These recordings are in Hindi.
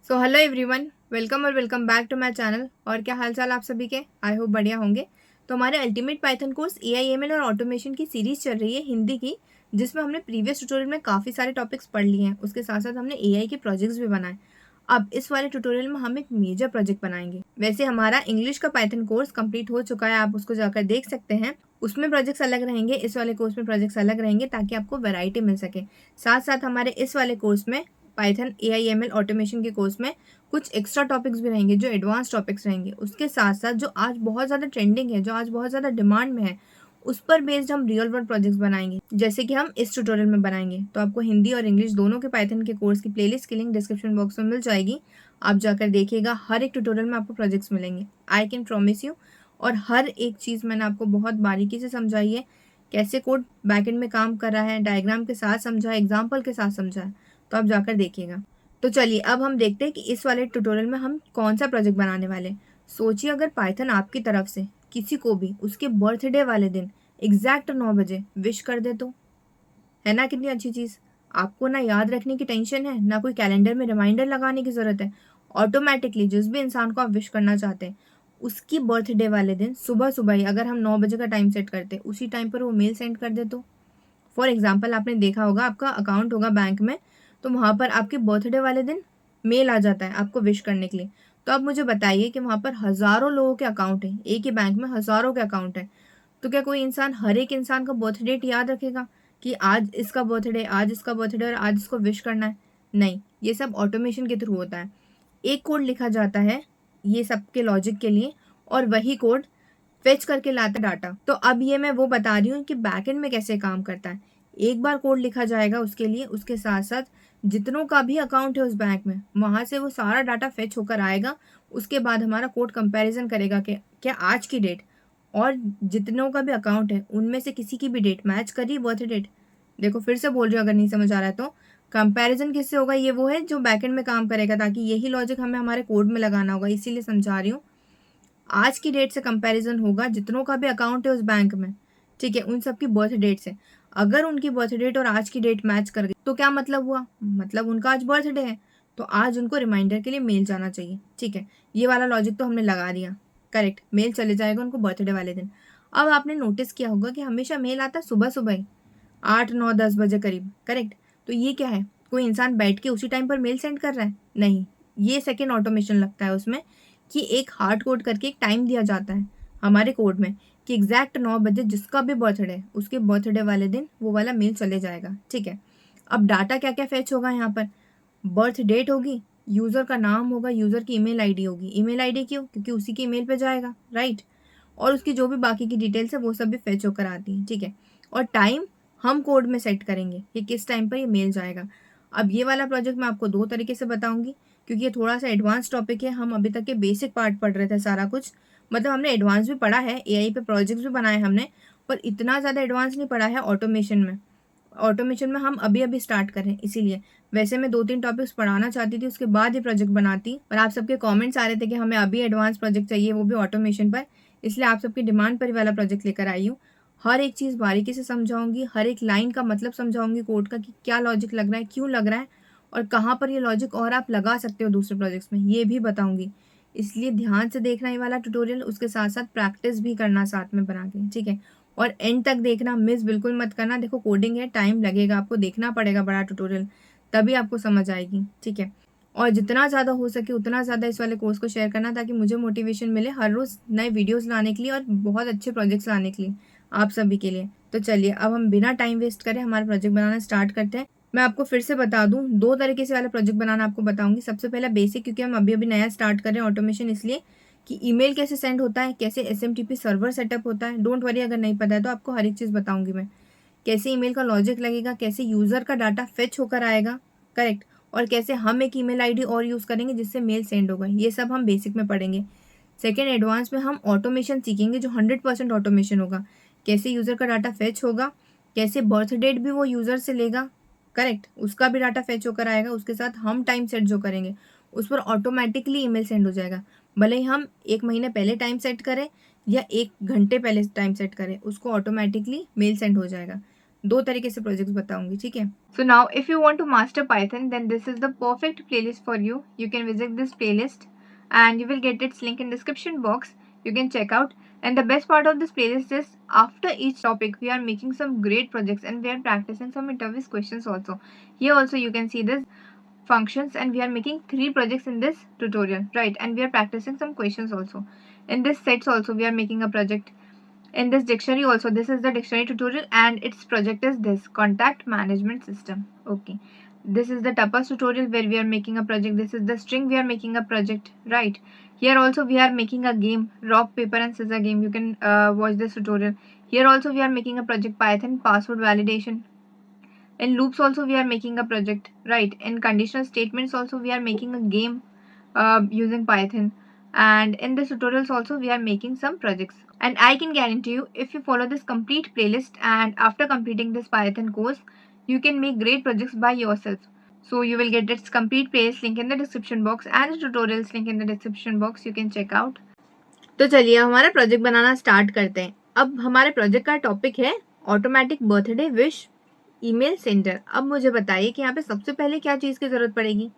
सो हेलो एवरीवन, वेलकम और welcome back to my channel. और क्या हाल चाल आप सभी के? आई होप बढ़िया होंगे। तो हमारे अल्टीमेट पाइथन कोर्स एआईएमएल और ऑटोमेशन की सीरीज चल रही है हिंदी की, जिसमें हमने प्रीवियस ट्यूटोरियल में काफ़ी सारे टॉपिक्स पढ़ लिए हैं। उसके साथ साथ हमने एआई के प्रोजेक्ट्स भी बनाए। अब इस वाले ट्यूटोरियल में हम एक मेजर प्रोजेक्ट बनाएंगे। वैसे हमारा इंग्लिश का पाइथन कोर्स कंप्लीट हो चुका है, आप उसको जाकर देख सकते हैं। उसमें प्रोजेक्ट्स अलग रहेंगे, इस वाले कोर्स में प्रोजेक्ट्स अलग रहेंगे, ताकि आपको वैरायटी मिल सके। साथ साथ हमारे इस वाले कोर्स में पाइथन एआईएमएल ऑटोमेशन के कोर्स में कुछ एक्स्ट्रा टॉपिक्स भी रहेंगे जो एडवांस टॉपिक्स रहेंगे। उसके साथ साथ जो आज बहुत ज़्यादा ट्रेंडिंग है, जो आज बहुत ज़्यादा डिमांड में है, उस पर बेस्ड हम रियल वर्ल्ड प्रोजेक्ट्स बनाएंगे, जैसे कि हम इस ट्यूटोरियल में बनाएंगे। तो आपको हिंदी और इंग्लिश दोनों के पाइथन के कोर्स की प्लेलिस्ट की लिंक डिस्क्रिप्शन बॉक्स में मिल जाएगी। आप जाकर देखिएगा, हर एक ट्यूटोरियल में आपको प्रोजेक्ट्स मिलेंगे, आई कैन प्रॉमिस यू। और हर एक चीज़ मैंने आपको बहुत बारीकी से समझाई है, कैसे कोड बैकएंड में काम कर रहा है, डायग्राम के साथ समझा है, एग्जाम्पल के साथ समझा है। तो आप जाकर देखिएगा। तो चलिए अब हम देखते हैं कि इस वाले ट्यूटोरियल में हम कौन सा प्रोजेक्ट बनाने वाले हैं। सोचिए, अगर पाइथन आपकी तरफ से किसी को भी उसके बर्थडे वाले दिन एग्जैक्ट 9 बजे विश कर दे, तो है ना कितनी अच्छी चीज़। आपको ना याद रखने की टेंशन है, ना कोई कैलेंडर में रिमाइंडर लगाने की ज़रूरत है। ऑटोमेटिकली जिस भी इंसान को आप विश करना चाहते हैं, उसकी बर्थडे वाले दिन सुबह सुबह ही अगर हम 9 बजे का टाइम सेट करते हैं, उसी टाइम पर वो मेल सेंड कर दे तो। फॉर एग्जाम्पल, आपने देखा होगा, आपका अकाउंट होगा बैंक में, तो वहाँ पर आपके बर्थडे वाले दिन मेल आ जाता है आपको विश करने के लिए। तो आप मुझे बताइए कि वहाँ पर हज़ारों लोगों के अकाउंट हैं, एक ही बैंक में हज़ारों के अकाउंट हैं। तो क्या कोई इंसान हर एक इंसान का बर्थ डेट याद रखेगा कि आज इसका बर्थडे, आज इसका बर्थडे और आज इसको विश करना है? नहीं, ये सब ऑटोमेशन के थ्रू होता है। एक कोड लिखा जाता है ये सबके लॉजिक के लिए, और वही कोड फेच करके लाता डाटा। तो अब ये मैं वो बता रही हूँ कि बैकएंड में कैसे काम करता है। एक बार कोड लिखा जाएगा उसके लिए, उसके साथ साथ जितनों का भी अकाउंट है उस बैंक में, वहाँ से वो सारा डाटा फेच होकर आएगा। उसके बाद हमारा कोड कंपैरिजन करेगा कि क्या आज की डेट और जितनों का भी अकाउंट है उनमें से किसी की भी डेट मैच कर रही, बर्थ डेट। देखो फिर से बोल रही हूँ, अगर नहीं समझ आ रहा है तो। कंपैरिजन किससे होगा? ये वो है जो बैकएंड में काम करेगा, ताकि यही लॉजिक हमें हमारे कोड में लगाना होगा, इसीलिए समझा रही हूँ। आज की डेट से कंपैरिजन होगा जितनों का भी अकाउंट है उस बैंक में, ठीक है, उन सबकी बर्थ डेट से। अगर उनकी बर्थ डेट और आज की डेट मैच कर गई तो क्या मतलब हुआ? मतलब उनका आज बर्थडे है, तो आज उनको रिमाइंडर के लिए मेल जाना चाहिए, ठीक है। ये वाला लॉजिक तो हमने लगा दिया, करेक्ट। मेल चले जाएगा उनको बर्थडे वाले दिन। अब आपने नोटिस किया होगा कि हमेशा मेल आता सुबह सुबह ही, 8 9 10 बजे करीब, करेक्ट। तो ये क्या है? कोई इंसान बैठ के उसी टाइम पर मेल सेंड कर रहा है? नहीं, ये सेकेंड ऑटोमेशन लगता है उसमें, कि एक हार्ड कोड करके एक टाइम दिया जाता है हमारे कोड में, कि एग्जैक्ट 9 बजे जिसका भी बर्थडे है उसके बर्थडे वाले दिन वो वाला मेल चले जाएगा, ठीक है। अब डाटा क्या क्या फेच होगा यहाँ पर? बर्थ डेट होगी, यूज़र का नाम होगा, यूज़र की ईमेल आईडी होगी। ईमेल आईडी क्यों? क्योंकि उसी की ईमेल पे जाएगा, राइट। और उसकी जो भी बाकी की डिटेल्स है वो सब भी फेच होकर आती हैं, ठीक है। और टाइम हम कोड में सेट करेंगे कि किस टाइम पर ये मेल जाएगा। अब ये वाला प्रोजेक्ट मैं आपको दो तरीके से बताऊंगी, क्योंकि ये थोड़ा सा एडवांस टॉपिक है। हम अभी तक के बेसिक पार्ट पढ़ रहे थे सारा कुछ, मतलब हमने एडवांस भी पढ़ा है, एआई पे प्रोजेक्ट्स भी बनाए हमने, पर इतना ज़्यादा एडवांस नहीं पढ़ा है ऑटोमेशन में। ऑटोमेशन में हम अभी अभी स्टार्ट कर रहे हैं, इसीलिए। वैसे मैं 2 3 टॉपिक्स पढ़ाना चाहती थी, उसके बाद ये प्रोजेक्ट बनाती, पर आप सबके कमेंट्स आ रहे थे कि हमें अभी एडवांस प्रोजेक्ट चाहिए, वो भी ऑटोमेशन पर। इसलिए आप सबकी डिमांड पर ही वाला प्रोजेक्ट लेकर आई हूँ। हर एक चीज़ बारीकी से समझाऊंगी, हर एक लाइन का मतलब समझाऊंगी कोड का, कि क्या लॉजिक लग रहा है, क्यों लग रहा है, और कहाँ पर ये लॉजिक और आप लगा सकते हो दूसरे प्रोजेक्ट्स में, ये भी बताऊंगी। इसलिए ध्यान से देखना ये वाला ट्यूटोरियल, उसके साथ साथ प्रैक्टिस भी करना साथ में बना के, ठीक है। और एंड तक देखना, मिस बिल्कुल मत करना। देखो कोडिंग है, टाइम लगेगा, आपको देखना पड़ेगा बड़ा ट्यूटोरियल, तभी आपको समझ आएगी, ठीक है। और जितना ज़्यादा हो सके उतना ज़्यादा इस वाले कोर्स को शेयर करना, ताकि मुझे मोटिवेशन मिले हर रोज़ नए वीडियोस लाने के लिए और बहुत अच्छे प्रोजेक्ट्स लाने के लिए आप सभी के लिए। तो चलिए अब हम बिना टाइम वेस्ट करें हमारा प्रोजेक्ट बनाना स्टार्ट करते हैं। मैं आपको फिर से बता दूं, 2 तरीके से वाला प्रोजेक्ट बनाना आपको बताऊंगी। सबसे पहला बेसिक, क्योंकि हम अभी अभी नया स्टार्ट कर रहे हैं ऑटोमेशन, इसलिए कि ईमेल कैसे सेंड होता है, कैसे एसएमटीपी सर्वर सेटअप होता है। डोंट वरी, अगर नहीं पता है तो आपको हर एक चीज़ बताऊंगी मैं। कैसे ईमेल का लॉजिक लगेगा, कैसे यूज़र का डाटा फेच होकर आएगा, करेक्ट, और कैसे हम एक ईमेल आईडी और यूज़ करेंगे जिससे मेल सेंड होगा। ये सब हम बेसिक में पढ़ेंगे। सेकेंड एडवांस में हम ऑटोमेशन सीखेंगे, जो 100% ऑटोमेशन होगा। कैसे यूज़र का डाटा फेच होगा, कैसे बर्थ डेट भी वो यूज़र से लेगा, करेक्ट, उसका भी डाटा फेच होकर आएगा। उसके साथ हम टाइम सेट जो करेंगे उस पर ऑटोमेटिकली ईमेल सेंड हो जाएगा। भले ही हम 1 महीने पहले टाइम सेट करें या 1 घंटे पहले टाइम सेट करें, उसको ऑटोमेटिकली मेल सेंड हो जाएगा। दो तरीके से प्रोजेक्ट्स बताऊंगी, ठीक है। So now if you want to master Python then this is the perfect playlist for you. You can visit this playlist and you will get its link in description box. You can check out. And the best part of this playlist is after each topic we are making some great projects and we are practicing some interview questions also. Here also you can see this functions and we are making 3 projects in this tutorial, right? And we are practicing some questions also. In this sets also we are making a project. In this dictionary also, this is the dictionary tutorial and its project is this contact management system. Okay, this is the tapas tutorial where we are making a project. This is the string we are making a project, right? Here also we are making a game, rock paper and scissor game. You can watch this tutorial. Here also we are making a project, Python password validation. In loops also we are making a project, right? In conditional statements also we are making a game using Python. And in this tutorials also we are making some projects. And I can guarantee you, if you follow this complete playlist and after completing this Python course, you can make great projects by yourself. So you will get its complete playlist link in the description box and the tutorials link in the description box. You can check out. तो चलिए हमारा प्रोजेक्ट बनाना स्टार्ट करते हैं. अब हमारे प्रोजेक्ट का टॉपिक है automatic birthday wish email sender. अब मुझे बताइए कि यहाँ पे सबसे पहले क्या चीज़ की ज़रूरत पड़ेगी.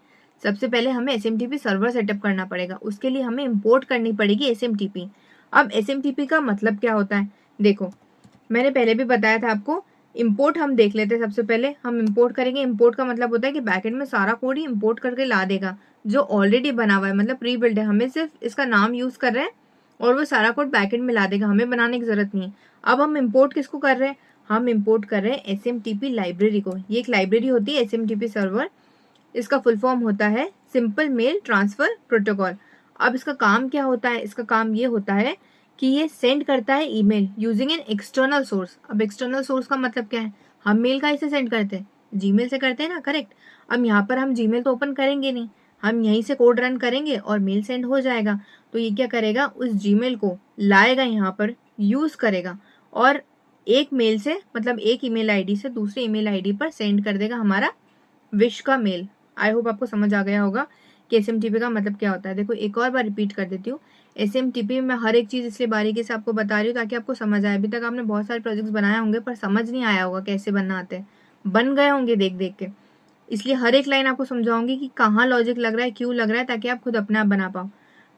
सबसे पहले हमें SMTP सर्वर सेटअप करना पड़ेगा. उसके लिए हमें इंपोर्ट करनी पड़ेगी SMTP. अब SMTP का मतलब क्या होता है, देखो मैंने पहले भी बताया था आपको. इंपोर्ट हम देख लेते हैं. सबसे पहले हम इंपोर्ट करेंगे. इंपोर्ट का मतलब होता है कि बैकएंड में सारा कोड ही इंपोर्ट करके ला देगा जो ऑलरेडी बना हुआ है, मतलब प्री बिल्ड है. हमें सिर्फ इसका नाम यूज़ कर रहे हैं और वो सारा कोड बैकएंड में ला देगा, हमें बनाने की जरूरत नहीं है. अब हम इंपोर्ट किसको कर रहे हैं, हम इंपोर्ट कर रहे हैं SMTP लाइब्रेरी को. ये एक लाइब्रेरी होती है SMTP सर्वर. इसका फुल फॉर्म होता है सिंपल मेल ट्रांसफर प्रोटोकॉल. अब इसका काम क्या होता है, इसका काम ये होता है कि ये सेंड करता है email using an external source. अब एक्सटर्नल सोर्स का मतलब क्या है, हम मेल का इसे सेंड करते हैं, जीमेल से करते हैं ना, करेक्ट. अब यहाँ पर हम जीमेल तो ओपन करेंगे नहीं, हम यहीं से कोड रन करेंगे और मेल सेंड हो जाएगा. तो ये क्या करेगा, उस जीमेल को लाएगा, यहाँ पर यूज करेगा और एक मेल से मतलब एक ईमेल आईडी से दूसरे ईमेल आईडी पर सेंड कर देगा हमारा विश का मेल. आई होप आपको समझ आ गया होगा कि SMTP का मतलब क्या होता है. देखो एक और बार रिपीट कर देती हूँ. SMTP में हर एक चीज़ इसलिए बारीकी से आपको बता रही हूँ ताकि आपको समझ आए. अभी तक आपने बहुत सारे प्रोजेक्ट्स बनाए होंगे पर समझ नहीं आया होगा कैसे बनाते हैं, बन गए होंगे देख देख के. इसलिए हर एक लाइन आपको समझाऊंगी कि कहाँ लॉजिक लग रहा है, क्यों लग रहा है, ताकि आप खुद अपने आप बना पाओ.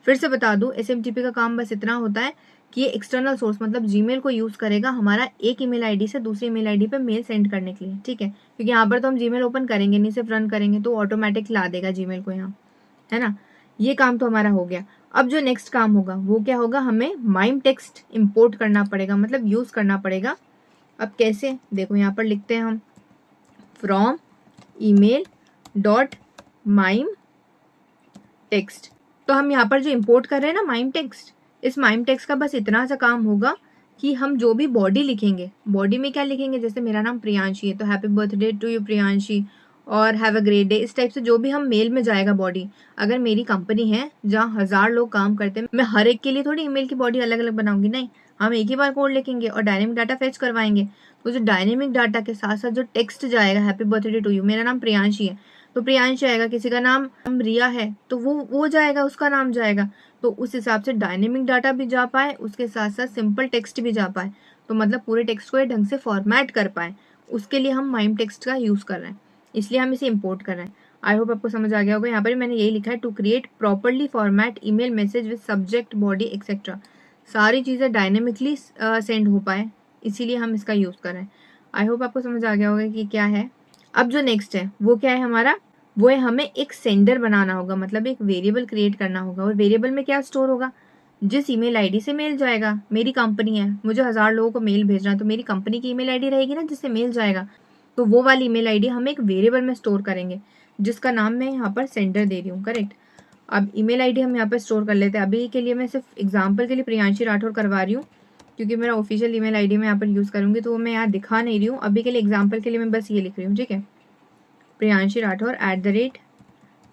फिर से बता दूं, SMTP का काम बस इतना होता है कि ये एक्सटर्नल सोर्स मतलब जीमेल को यूज़ करेगा हमारा एक ईमेल आईडी से दूसरी ईमेल आईडी पे मेल सेंड करने के लिए, ठीक है. क्योंकि यहाँ पर तो हम जीमेल ओपन करेंगे नहीं, सिर्फ रन करेंगे तो ऑटोमेटिक ला देगा जीमेल को यहाँ, है ना. ये काम तो हमारा हो गया. अब जो नेक्स्ट काम होगा वो क्या होगा, हमें माइम टेक्स्ट इम्पोर्ट करना पड़ेगा, मतलब यूज़ करना पड़ेगा. अब कैसे, देखो यहाँ पर लिखते हैं हम from email dot mime text. तो हम यहाँ पर जो इंपोर्ट कर रहे हैं ना माइम टेक्स्ट, इस माइम टेक्स्ट का बस इतना सा काम होगा कि हम जो भी बॉडी लिखेंगे, बॉडी में क्या लिखेंगे, जैसे मेरा नाम प्रियांशी है तो happy birthday to you Priyanshi और हैव अ ग्रेट डे, इस टाइप से जो भी हम मेल में जाएगा बॉडी. अगर मेरी कंपनी है जहाँ 1000 लोग काम करते हैं, मैं हर एक के लिए थोड़ी ईमेल की बॉडी अलग अलग बनाऊंगी, नहीं. हम एक ही बार कोड लिखेंगे और डायनेमिक डाटा फेच करवाएंगे. तो जो डायनेमिक डाटा के साथ साथ जो टेक्स्ट जाएगा, हैप्पी बर्थडे टू यू, मेरा नाम प्रियांशी है तो प्रियांश आएगा, किसी का नाम रिया है तो वो जाएगा, उसका नाम जाएगा. तो उस हिसाब से डायनेमिक डाटा भी जा पाए, उसके साथ साथ सिंपल टेक्स्ट भी जा पाए, तो मतलब पूरे टेक्स्ट को ये ढंग से फॉर्मेट कर पाए, उसके लिए हम माइम टेक्स्ट का यूज़ कर रहे हैं, इसलिए हम इसे इंपोर्ट कर रहे हैं. आई होप आपको समझ आ गया होगा. यहाँ पर मैंने यही लिखा है, to create properly format email message with subject body etcetera. सारी चीज़ें डायनेमिकली सेंड हो पाए, इसीलिए हम इसका यूज़ कर रहे हैं. आई होप आपको समझ आ गया होगा कि क्या है. अब जो नेक्स्ट है वो क्या है हमारा, वो है हमें एक सेंडर बनाना होगा, मतलब एक वेरिएबल क्रिएट करना होगा. और वेरिएबल में क्या स्टोर होगा, जिस ईमेल आईडी से मेल जाएगा. मेरी कंपनी है, मुझे 1000 लोगों को मेल भेजना है तो मेरी कंपनी की ईमेल आईडी रहेगी ना जिससे मेल जाएगा, तो वो वाली ईमेल आईडी हम एक वेरिएबल में स्टोर करेंगे जिसका नाम मैं यहाँ पर सेंडर दे रही हूँ, करेक्ट. अब ईमेल आईडी हम यहाँ पर स्टोर कर लेते हैं. अभी के लिए मैं सिर्फ एग्जाम्पल के लिए प्रियांशी राठौर करवा रही हूँ क्योंकि मेरा ऑफिशियल ईमेल आईडी मैं यहाँ पर यूज़ करूँगी तो वो मैं यहाँ दिखा नहीं रही हूँ. अभी के लिए एग्जाम्पल के लिए मैं बस ये लिख रही हूँ, ठीक है, प्रियांशी राठौर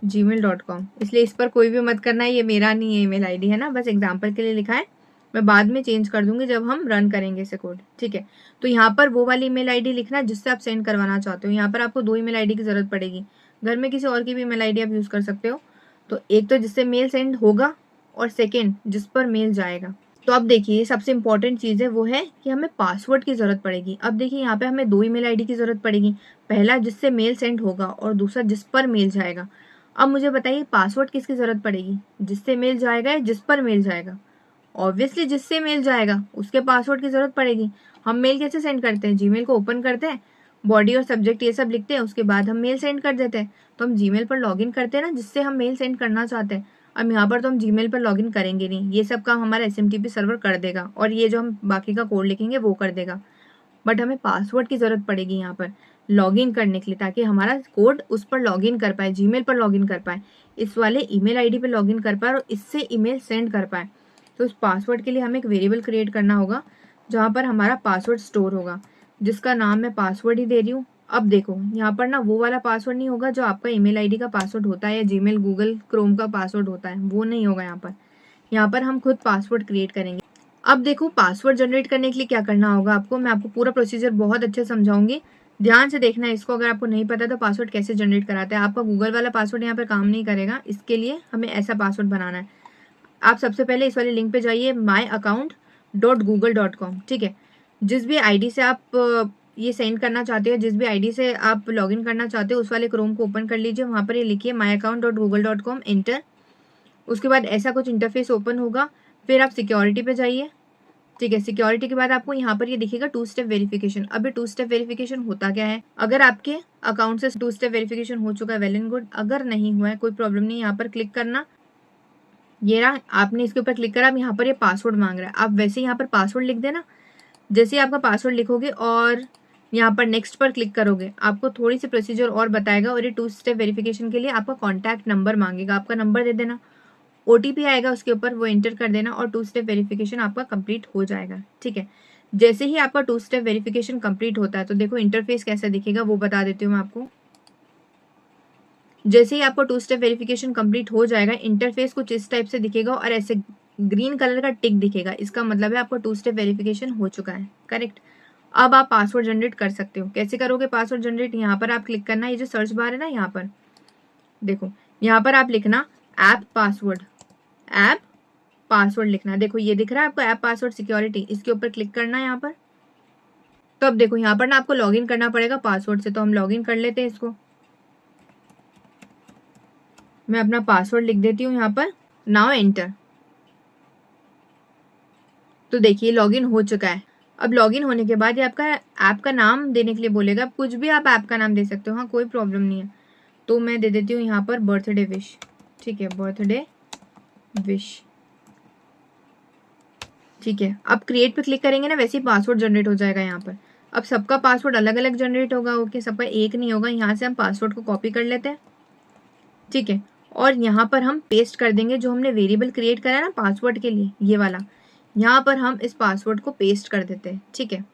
@gmail.com. इसलिए इस पर कोई भी मत करना है, ये मेरा नहीं है ईमेल आईडी, है ना, बस एग्जाम्पल के लिए लिखा है. मैं बाद में चेंज कर दूंगी जब हम रन करेंगे इसे कोड, ठीक है. तो यहाँ पर वो वाली ईमेल आईडी लिखना जिससे आप सेंड करवाना चाहते हो. यहाँ पर आपको 2 ईमेल आईडी की जरूरत पड़ेगी. घर में किसी और की भी ईमेल आईडी आप यूज़ कर सकते हो. तो एक तो जिससे मेल सेंड होगा और सेकेंड जिस पर मेल जाएगा. तो अब देखिए सबसे इंपॉर्टेंट चीज़ है वो है कि हमें पासवर्ड की ज़रूरत पड़ेगी। अब देखिए यहाँ पे हमें 2 ईमेल आईडी की ज़रूरत पड़ेगी, पहला जिससे मेल सेंड होगा और दूसरा जिस पर मेल जाएगा। अब मुझे बताइए पासवर्ड किसकी ज़रूरत पड़ेगी, जिससे मेल जाएगा या जिस पर मेल जाएगा? ऑब्वियसली जिससे मेल जाएगा उसके पासवर्ड की ज़रूरत पड़ेगी। हम मेल कैसे सेंड करते हैं, जीमेल को ओपन करते हैं, बॉडी और सब्जेक्ट ये सब लिखते हैं, उसके बाद हम मेल सेंड कर देते हैं। तो हम जीमेल पर लॉगिन करते हैं ना, जिससे हम मेल सेंड करना चाहते हैं। अब यहाँ पर तो हम जीमेल पर लॉगिन करेंगे नहीं, ये सब काम हमारा एसएमटीपी सर्वर कर देगा और ये जो हम बाकी का कोड लिखेंगे वो कर देगा। बट हमें पासवर्ड की ज़रूरत पड़ेगी यहाँ पर लॉगिन करने के लिए, ताकि हमारा कोड उस पर लॉगिन कर पाए, जीमेल पर लॉगिन कर पाए, इस वाले ईमेल आईडी पे लॉगिन कर पाए और इससे ईमेल सेंड कर पाए। तो उस पासवर्ड के लिए हमें एक वेरिएबल क्रिएट करना होगा जहाँ पर हमारा पासवर्ड स्टोर होगा, जिसका नाम मैं पासवर्ड ही दे रही हूँ। अब देखो यहाँ पर ना वो वाला पासवर्ड नहीं होगा जो आपका ईमेल आईडी का पासवर्ड होता है या जीमेल गूगल क्रोम का पासवर्ड होता है, वो नहीं होगा यहाँ पर। यहाँ पर हम खुद पासवर्ड क्रिएट करेंगे। अब देखो पासवर्ड जनरेट करने के लिए क्या करना होगा आपको, मैं आपको पूरा प्रोसीजर बहुत अच्छे समझाऊंगी, ध्यान से देखना है इसको। अगर आपको नहीं पता तो पासवर्ड कैसे जनरेट कराते हैं, आपका गूगल वाला पासवर्ड यहाँ पर काम नहीं करेगा, इसके लिए हमें ऐसा पासवर्ड बनाना है। आप सबसे पहले इस वाले लिंक पे जाइए myaccount.google.com, ठीक है। जिस भी आईडी से आप ये सेंड करना चाहते हो, जिस भी आईडी से आप लॉगिन करना चाहते हो, उस वाले क्रोम को ओपन कर लीजिए, वहाँ पर ये लिखिए myaccount.google.com, एंटर। उसके बाद ऐसा कुछ इंटरफेस ओपन होगा, फिर आप सिक्योरिटी पे जाइए, ठीक है। सिक्योरिटी के बाद आपको यहाँ पर ये दिखेगा 2 स्टेप वेरिफिकेशन। अब ये 2 स्टेप वेरिफिकेशन होता क्या है, अगर आपके अकाउंट से 2 स्टेप वेरिफिकेशन हो चुका है वेल एंड गुड, अगर नहीं हुआ है कोई प्रॉब्लम नहीं, यहाँ पर क्लिक करना, ये रहा, आपने इसके ऊपर क्लिक करा। अब यहाँ पर ये पासवर्ड मांग रहा है, आप वैसे यहाँ पर पासवर्ड लिख देना। जैसे ही आपका पासवर्ड लिखोगे और यहाँ पर नेक्स्ट पर क्लिक करोगे, आपको थोड़ी सी प्रोसीजर और बताएगा और ये 2 स्टेप वेरिफिकेशन के लिए आपका कॉन्टैक्ट नंबर मांगेगा, आपका नंबर दे देना, ओटीपी आएगा उसके ऊपर, वो एंटर कर देना और 2 स्टेप वेरिफिकेशन आपका कंप्लीट हो जाएगा, ठीक है। जैसे ही आपका 2 स्टेप वेरिफिकेशन कंप्लीट होता है तो देखो इंटरफेस कैसा दिखेगा वो बता देती हूँ मैं आपको। जैसे ही आपको 2 स्टेप वेरिफिकेशन कंप्लीट हो जाएगा, इंटरफेस कुछ इस टाइप से दिखेगा और ऐसे ग्रीन कलर का टिक दिखेगा, इसका मतलब है आपका 2 स्टेप वेरिफिकेशन हो चुका है, करेक्ट। अब आप पासवर्ड जनरेट कर सकते हो। कैसे करोगे पासवर्ड जनरेट, यहाँ पर आप क्लिक करना, ये जो सर्च बार है ना यहाँ पर देखो, यहाँ पर आप लिखना ऐप पासवर्ड, ऐप पासवर्ड लिखना। देखो ये दिख रहा है आपको ऐप पासवर्ड सिक्योरिटी, इसके ऊपर क्लिक करना है यहाँ पर। तो अब देखो यहाँ पर ना आपको लॉगिन करना पड़ेगा पासवर्ड से, तो हम लॉगिन कर लेते हैं इसको। मैं अपना पासवर्ड लिख देती हूँ यहाँ पर, नाउ एंटर। तो देखिए लॉगिन हो चुका है। अब लॉगिन होने के बाद ये आपका ऐप का नाम देने के लिए बोलेगा, कुछ भी आप ऐप का नाम दे सकते हो, हाँ कोई प्रॉब्लम नहीं है। तो मैं दे देती हूँ यहाँ पर बर्थडे विश, ठीक है, बर्थडे विश, ठीक है। अब क्रिएट पे क्लिक करेंगे ना, वैसे ही पासवर्ड जनरेट हो जाएगा यहाँ पर। अब सबका पासवर्ड अलग अलग जनरेट होगा, ओके, सबका एक नहीं होगा। यहाँ से हम पासवर्ड को कॉपी कर लेते हैं, ठीक है, और यहाँ पर हम पेस्ट कर देंगे जो हमने वेरिएबल क्रिएट करा है ना पासवर्ड के लिए, ये वाला, यहाँ पर हम इस पासवर्ड को पेस्ट कर देते हैं, ठीक है।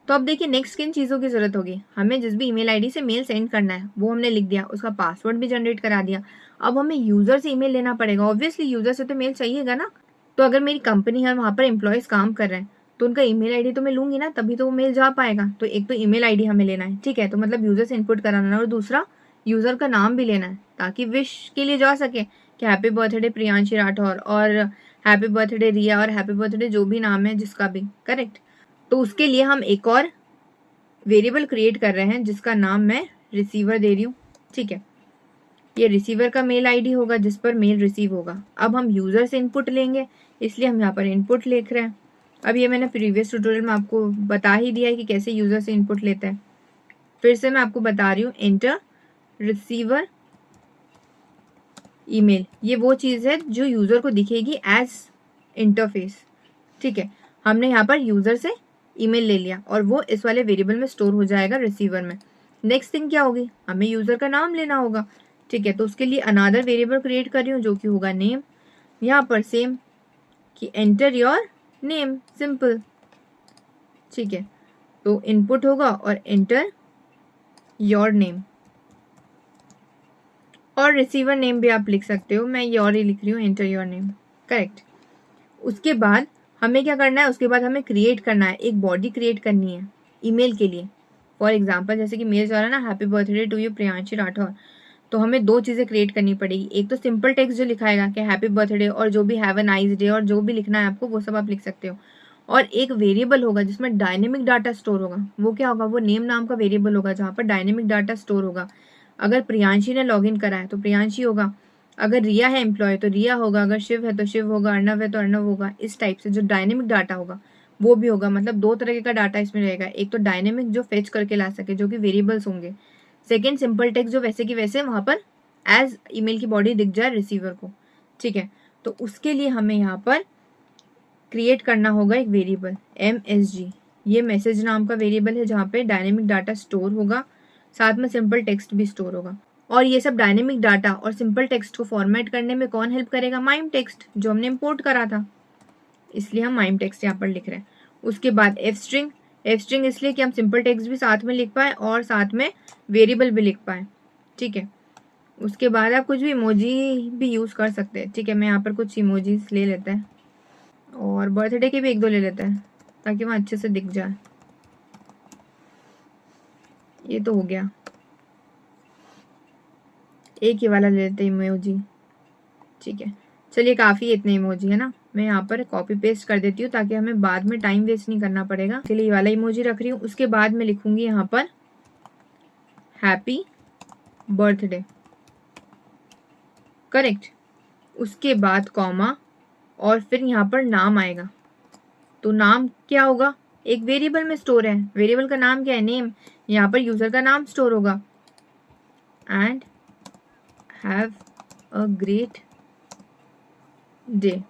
तो अब देखिए नेक्स्ट किन चीज़ों की ज़रूरत होगी, हमें जिस भी ईमेल आईडी से मेल सेंड करना है वो हमने लिख दिया, उसका पासवर्ड भी जनरेट करा दिया। अब हमें यूज़र से ईमेल लेना पड़ेगा, ऑब्वियसली यूज़र से तो मेल चाहिएगा ना। तो अगर मेरी कंपनी है, वहाँ पर एम्प्लॉयज़ काम कर रहे हैं, तो उनका ईमेल आईडी तो मैं लूँगी ना, तभी तो वो मेल जा पाएगा। तो एक तो ईमेल आईडी हमें लेना है, ठीक है, तो मतलब यूज़र से इनपुट कराना है, और दूसरा यूज़र का नाम भी लेना है ताकि विश के लिए जा सके कि हैप्पी बर्थडे प्रियांशी राठौर और हैप्पी बर्थडे रिया और हैप्पी बर्थडे जो भी नाम है जिसका भी, करेक्ट। तो उसके लिए हम एक और वेरिएबल क्रिएट कर रहे हैं जिसका नाम मैं रिसीवर दे रही हूँ, ठीक है। ये रिसीवर का मेल आईडी होगा जिस पर मेल रिसीव होगा। अब हम यूज़र से इनपुट लेंगे, इसलिए हम यहाँ पर इनपुट लिख रहे हैं। अब ये मैंने प्रीवियस ट्यूटोरियल में आपको बता ही दिया है कि कैसे यूज़र से इनपुट लेते हैं, फिर से मैं आपको बता रही हूँ। एंटर रिसीवर ईमेल, ये वो चीज़ है जो यूज़र को दिखेगी एज इंटरफेस, ठीक है। हमने यहाँ पर यूज़र से ईमेल ले लिया और वो इस वाले वेरिएबल में स्टोर हो जाएगा रिसीवर में। नेक्स्ट थिंग क्या होगी, हमें यूज़र का नाम लेना होगा, ठीक है। तो उसके लिए अनदर वेरिएबल क्रिएट कर रही हूँ जो कि होगा नेम। यहाँ पर सेम कि एंटर योर नेम, सिंपल, ठीक है। तो इनपुट होगा और एंटर योर नेम, और रिसीवर नेम भी आप लिख सकते हो, मैं योर ही लिख रही हूँ, एंटर योर नेम, करेक्ट। उसके बाद हमें क्या करना है, उसके बाद हमें क्रिएट करना है, एक बॉडी क्रिएट करनी है ईमेल के लिए। फॉर एग्जांपल जैसे कि मेल जा रहा है ना, happy birthday to you Priyanshi Rathore, तो हमें दो चीज़ें क्रिएट करनी पड़ेगी। एक तो सिंपल टेक्स्ट जो लिखाएगा कि हैप्पी बर्थडे और जो भी हैव अ नाइस डे और जो भी लिखना है आपको वो सब आप लिख सकते हो। और एक वेरिएबल होगा जिसमें डायनेमिक डाटा स्टोर होगा। वो क्या होगा? वो नेम नाम का वेरिएबल होगा जहाँ पर डायनेमिक डाटा स्टोर होगा। अगर प्रियांशी ने लॉगिन करा है तो प्रियांशी होगा, अगर रिया है एम्प्लॉय तो रिया होगा, अगर शिव है तो शिव होगा, अर्णव है तो अर्णव होगा। इस टाइप से जो डायनेमिक डाटा होगा वो भी होगा। मतलब दो तरह का डाटा इसमें रहेगा। एक तो डायनेमिक जो फेच करके ला सके, जो कि वेरिएबल्स होंगे। सेकेंड सिंपल टेक्स्ट जो वैसे की वैसे वहाँ पर एज ईमेल की बॉडी दिख जाए रिसीवर को। ठीक है, तो उसके लिए हमें यहाँ पर क्रिएट करना होगा एक वेरिएबल MSG। ये मैसेज नाम का वेरिएबल है जहाँ पे डायनेमिक डाटा स्टोर होगा, साथ में सिंपल टेक्स्ट भी स्टोर होगा। और ये सब डायनेमिक डाटा और सिंपल टेक्स्ट को फॉर्मेट करने में कौन हेल्प करेगा? माइम टेक्स्ट, जो हमने इम्पोर्ट करा था, इसलिए हम माइम टेक्स्ट यहाँ पर लिख रहे हैं। उसके बाद एफ स्ट्रिंग इसलिए कि हम सिंपल टेक्स्ट भी साथ में लिख पाए और साथ में वेरिएबल भी लिख पाए। ठीक है, उसके बाद आप कुछ भी इमोजी भी यूज़ कर सकते हैं। ठीक है, मैं यहाँ पर कुछ इमोजीज ले लेते हैं और बर्थडे के भी एक दो ले लेते हैं ताकि वहाँ अच्छे से दिख जाए। ये तो हो गया, एक ही वाला ले लेते हैं इमोजी। ठीक है, चलिए काफ़ी इतने इमोजी है ना। मैं यहाँ पर कॉपी पेस्ट कर देती हूँ ताकि हमें बाद में टाइम वेस्ट नहीं करना पड़ेगा। चलिए ये वाला इमोजी रख रही हूँ। उसके बाद मैं लिखूंगी यहाँ पर हैप्पी बर्थडे, करेक्ट। उसके बाद कॉमा और फिर यहाँ पर नाम आएगा। तो नाम क्या होगा? एक वेरिएबल में स्टोर है। वेरिएबल का नाम क्या है? नेम। यहाँ पर यूजर का नाम स्टोर होगा। And have a great day.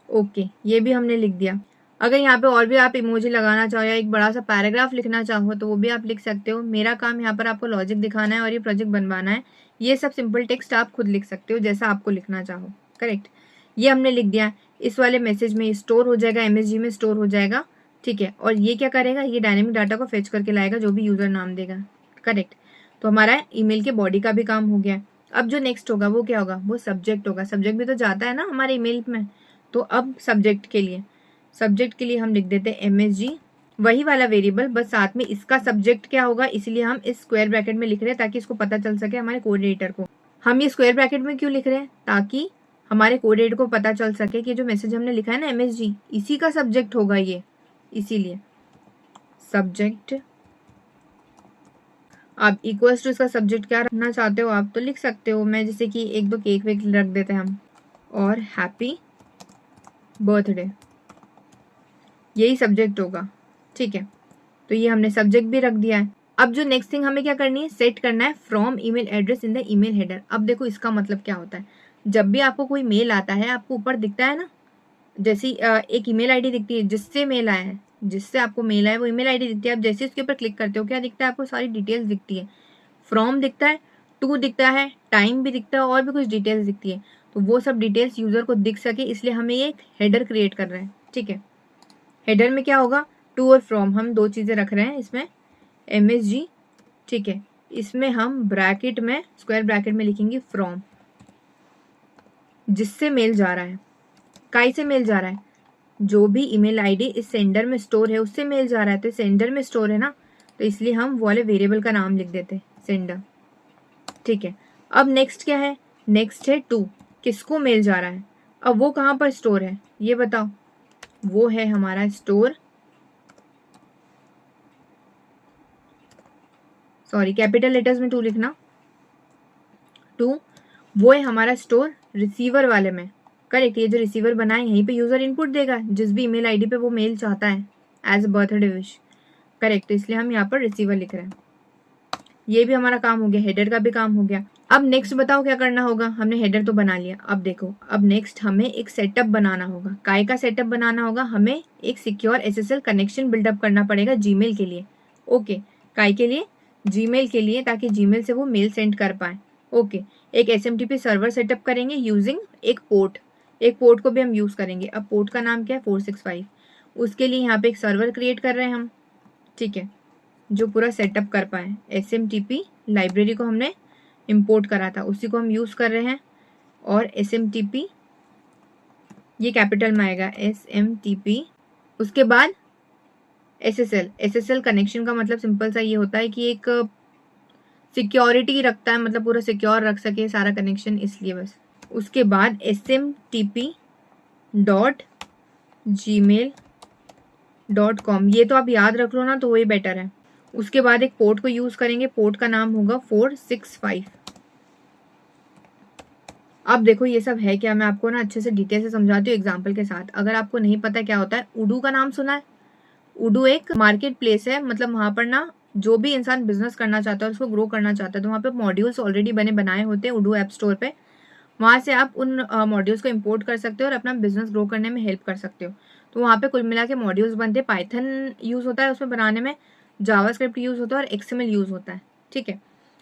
Okay, ये भी हमने लिख दिया। अगर यहाँ पे और भी आप इमोजी लगाना चाहो या एक बड़ा सा पैराग्राफ लिखना चाहो तो वो भी आप लिख सकते हो। मेरा काम यहाँ पर आपको लॉजिक दिखाना है और ये प्रोजेक्ट बनवाना है। ये सब सिंपल टेक्स्ट आप खुद लिख सकते हो जैसा आपको लिखना चाहो, करेक्ट। ये हमने लिख दिया। इस वाले मैसेज में स्टोर हो जाएगा, MSG में स्टोर हो जाएगा। ठीक है, और ये क्या करेगा? ये डायनेमिक डाटा को फेच करके लाएगा, जो भी यूजर नाम देगा, करेक्ट। तो हमारा ईमेल के बॉडी का भी काम हो गया। अब जो नेक्स्ट होगा वो क्या होगा? वो सब्जेक्ट होगा। सब्जेक्ट भी तो जाता है ना हमारे ईमेल में। तो अब सब्जेक्ट के लिए हम लिख देते हैं MSG, वही वाला वेरिएबल, बस साथ में इसका सब्जेक्ट क्या होगा, इसलिए हम इस स्क्वायर ब्रैकेट में लिख रहे हैं ताकि इसको पता चल सके हमारे कोऑर्डिनेटर को। हम ये स्क्वायर ब्रैकेट में क्यों लिख रहे हैं? ताकि हमारे कोऑर्डिनेटर को पता चल सके कि जो मैसेज हमने लिखा है ना MSG, इसी का सब्जेक्ट होगा ये, इसीलिए सब्जेक्ट। आप इक्वल्स टू इसका सब्जेक्ट क्या रखना चाहते हो आप तो लिख सकते हो। मैं जैसे कि एक दो केक वेक रख देते हैं हम, और हैप्पी बर्थडे, यही सब्जेक्ट होगा। ठीक है, तो ये हमने सब्जेक्ट भी रख दिया है। अब जो नेक्स्ट थिंग हमें क्या करनी है? सेट करना है from email address in the email header. अब देखो इसका मतलब क्या होता है। जब भी आपको कोई मेल आता है, आपको ऊपर दिखता है ना, जैसे एक ईमेल आईडी दिखती है जिससे मेल आया है, जिससे आपको मेल आया वो ईमेल आईडी दिखती है। आप जैसे उसके ऊपर क्लिक करते हो क्या दिखता है? आपको सारी डिटेल्स दिखती है। फ्रॉम दिखता है, टू दिखता है, टाइम भी दिखता है और भी कुछ डिटेल्स दिखती है। तो वो सब डिटेल्स यूजर को दिख सके इसलिए हमें ये एक हेडर क्रिएट कर रहे हैं। ठीक है, हेडर में क्या होगा? टू और फ्रॉम, हम दो चीज़ें रख रहे हैं इसमें, MSG। ठीक है, इसमें हम ब्रैकेट में, स्क्वायर ब्रैकेट में लिखेंगे फ्रॉम, जिससे मेल जा रहा है। काई से मेल जा रहा है? जो भी ईमेल आईडी इस सेंडर में स्टोर है उससे मेल जा रहा है। तो सेंडर में स्टोर है ना, तो इसलिए हम वो वाले वेरिएबल का नाम लिख देते हैं सेंडर। ठीक है, अब नेक्स्ट क्या है? नेक्स्ट है टू, किसको मेल जा रहा है। अब वो कहाँ पर स्टोर है ये बताओ? वो है हमारा स्टोर, सॉरी कैपिटल लेटर्स में टू लिखना, टू वो है हमारा स्टोर रिसीवर वाले में, करेक्ट। ये जो रिसीवर बना है यहीं पे यूजर इनपुट देगा जिस भी ईमेल आईडी पे वो मेल चाहता है as a birthday wish, correct. तो इसलिए हम यहाँ पर रिसीवर लिख रहे हैं। ये भी हमारा काम हो गया, हेडर का भी काम हो गया। अब नेक्स्ट बताओ क्या करना होगा? हमने हेडर तो बना लिया, अब देखो अब नेक्स्ट हमें एक सेटअप बनाना होगा। काय का सेटअप बनाना होगा? हमें एक सिक्योर SSL कनेक्शन बिल्डअप करना पड़ेगा जीमेल के लिए। ओके, काय के लिए? जीमेल के लिए, ताकि जीमेल से वो मेल सेंड कर पाए। ओके, एक SMTP सर्वर सेटअप करेंगे यूजिंग एक पोर्ट को भी हम यूज करेंगे। अब पोर्ट का नाम क्या है? 465। उसके लिए यहाँ पे एक सर्वर क्रिएट कर रहे हैं हम, ठीक है, जो पूरा सेटअप कर पाए। SMTP लाइब्रेरी को हमने इंपोर्ट करा था, उसी को हम यूज कर रहे हैं। और SMTP ये कैपिटल में आएगा, SMTP। उसके बाद SSL कनेक्शन का मतलब सिंपल सा ये होता है कि एक सिक्योरिटी रखता है, मतलब पूरा सिक्योर रख सके सारा कनेक्शन, इसलिए बस। उसके बाद smtp.gmail.com, ये तो आप याद रख लो ना, तो वही बेटर है। उसके बाद एक पोर्ट को यूज करेंगे, पोर्ट का नाम होगा 465। अब देखो ये सब है क्या, मैं आपको ना अच्छे से डिटेल से समझाती हूँ एग्जाम्पल के साथ। अगर आपको नहीं पता क्या होता है, उडू का नाम सुना है? उडू एक मार्केट प्लेस है, मतलब वहां पर ना जो भी इंसान बिजनेस करना चाहता है, उसको ग्रो करना चाहता है, तो वहाँ पे मॉड्यूल्स ऑलरेडी बनाए होते हैं उडू ऐप स्टोर पे। वहां से आप उन मॉड्यूल्स को इम्पोर्ट कर सकते हो और अपना बिजनेस ग्रो करने में हेल्प कर सकते हो। तो वहाँ पे कुल मिला के मॉड्यूल्स बनते हैं। पाइथन यूज होता है उसमें बनाने में, जावास्क्रिप्ट यूज होता है और एक्सएमएल यूज होता है, ठीक है।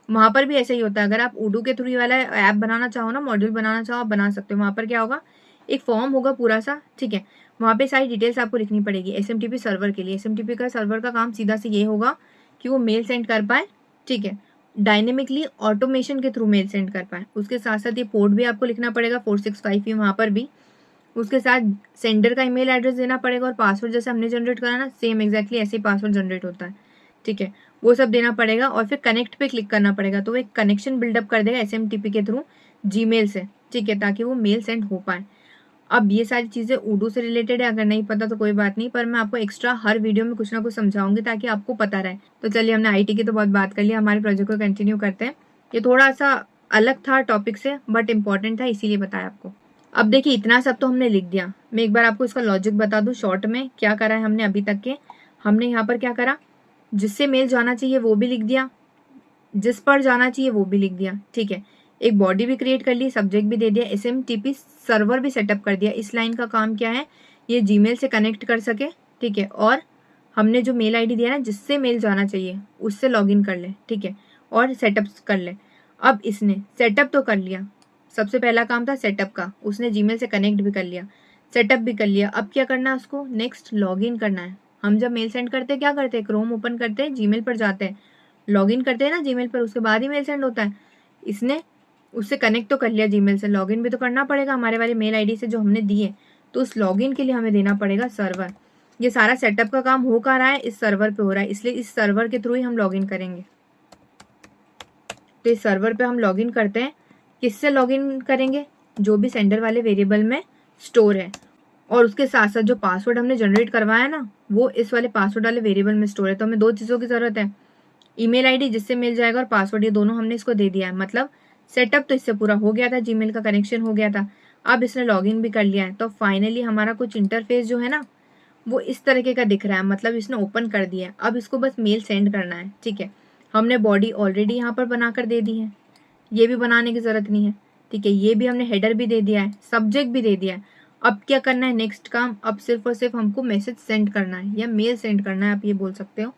वहां पर भी ऐसा ही होता है। अगर आप उडू के थ्रू ये वाला ऐप बनाना चाहो ना, मॉड्यूल बनाना चाहो, आप बना सकते हो। वहां पर क्या होगा, एक फॉर्म होगा पूरा सा, ठीक है। वहां पे सारी डिटेल्स आपको लिखनी पड़ेगी एसएमटीपी सर्वर के लिए। एसएमटीपी का सर्वर का काम सीधा से ये होगा कि वो मेल सेंड कर पाए, ठीक है, डायनेमिकली ऑटोमेशन के थ्रू मेल सेंड कर पाए। उसके साथ साथ ये पोर्ट भी आपको लिखना पड़ेगा 465 ही वहां पर भी। उसके साथ सेंडर का ईमेल एड्रेस देना पड़ेगा और पासवर्ड जैसे हमने जनरेट करा ना, सेम एग्जैक्टली ऐसे ही पासवर्ड जनरेट होता है, ठीक है, वो सब देना पड़ेगा। और फिर कनेक्ट पे क्लिक करना पड़ेगा, तो वो एक कनेक्शन बिल्डअप कर देगा एसएमटीपी के थ्रू जीमेल से, ठीक है, ताकि वो मेल सेंड हो पाए। अब ये सारी चीजें उडू से रिलेटेड है, अगर नहीं पता तो कोई बात नहीं, पर मैं आपको एक्स्ट्रा हर वीडियो में कुछ ना कुछ समझाऊंगी ताकि आपको पता रहे। तो चलिए, हमने आईटी की तो बहुत बात कर लिया, हमारे प्रोजेक्ट को कंटिन्यू करते हैं। ये थोड़ा सा अलग था टॉपिक से, बट इम्पॉर्टेंट था, इसीलिए बताया आपको। अब देखिए, इतना सब तो हमने लिख दिया। मैं एक बार आपको इसका लॉजिक बता दूं शॉर्ट में, क्या करा है हमने अभी तक के। हमने यहाँ पर क्या करा, जिससे मेल जाना चाहिए वो भी लिख दिया, जिस पर जाना चाहिए वो भी लिख दिया, ठीक है। एक बॉडी भी क्रिएट कर ली, सब्जेक्ट भी दे दिया, एसएमटीपी सर्वर भी सेटअप कर दिया। इस लाइन का काम क्या है, ये जीमेल से कनेक्ट कर सके, ठीक है। और हमने जो मेल आईडी दिया ना, जिससे मेल जाना चाहिए उससे लॉगिन कर ले, ठीक है, और सेटअप कर ले। अब इसने सेटअप तो कर लिया, सबसे पहला काम था सेटअप का, उसने जीमेल से कनेक्ट भी कर लिया, सेटअप भी कर लिया। अब क्या करना है उसको, नेक्स्ट लॉगिन करना है। हम जब मेल सेंड करते हैं क्या करते हैं, क्रोम ओपन करते हैं, जीमेल पर जाते हैं, लॉगिन करते हैं ना जीमेल पर, उसके बाद ही मेल सेंड होता है। इसने उससे कनेक्ट तो कर लिया जीमेल से, लॉगिन भी तो करना पड़ेगा हमारे वाले मेल आईडी से जो हमने दी है, तो उस लॉगिन के लिए हमें देना पड़ेगा सर्वर। ये सारा सेटअप का काम हो कर रहा है, इस सर्वर पे हो रहा है, इसलिए इस सर्वर के थ्रू ही हम लॉगिन करेंगे। तो इस सर्वर पे हम लॉगिन करते हैं। किससे लॉगिन करेंगे, जो भी सेंडर वाले वेरिएबल में स्टोर है, और उसके साथ साथ जो पासवर्ड हमने जनरेट करवाया ना, वो इस वाले पासवर्ड वाले वेरिएबल में स्टोर है। तो हमें दो चीज़ों की जरूरत है, ईमेल आईडी जिससे मिल जाएगा और पासवर्ड, ये दोनों हमने इसको दे दिया है। मतलब सेटअप तो इससे पूरा हो गया था, जीमेल का कनेक्शन हो गया था, अब इसने लॉगिन भी कर लिया है। तो फाइनली हमारा कुछ इंटरफेस जो है ना, वो इस तरीके का दिख रहा है, मतलब इसने ओपन कर दिया है। अब इसको बस मेल सेंड करना है, ठीक है। हमने बॉडी ऑलरेडी यहाँ पर बनाकर दे दी है, ये भी बनाने की जरूरत नहीं है, ठीक है। ये भी हमने हेडर भी दे दिया है, सब्जेक्ट भी दे दिया है। अब क्या करना है नेक्स्ट काम, अब सिर्फ और सिर्फ हमको मैसेज सेंड करना है या मेल सेंड करना है, आप ये बोल सकते हो,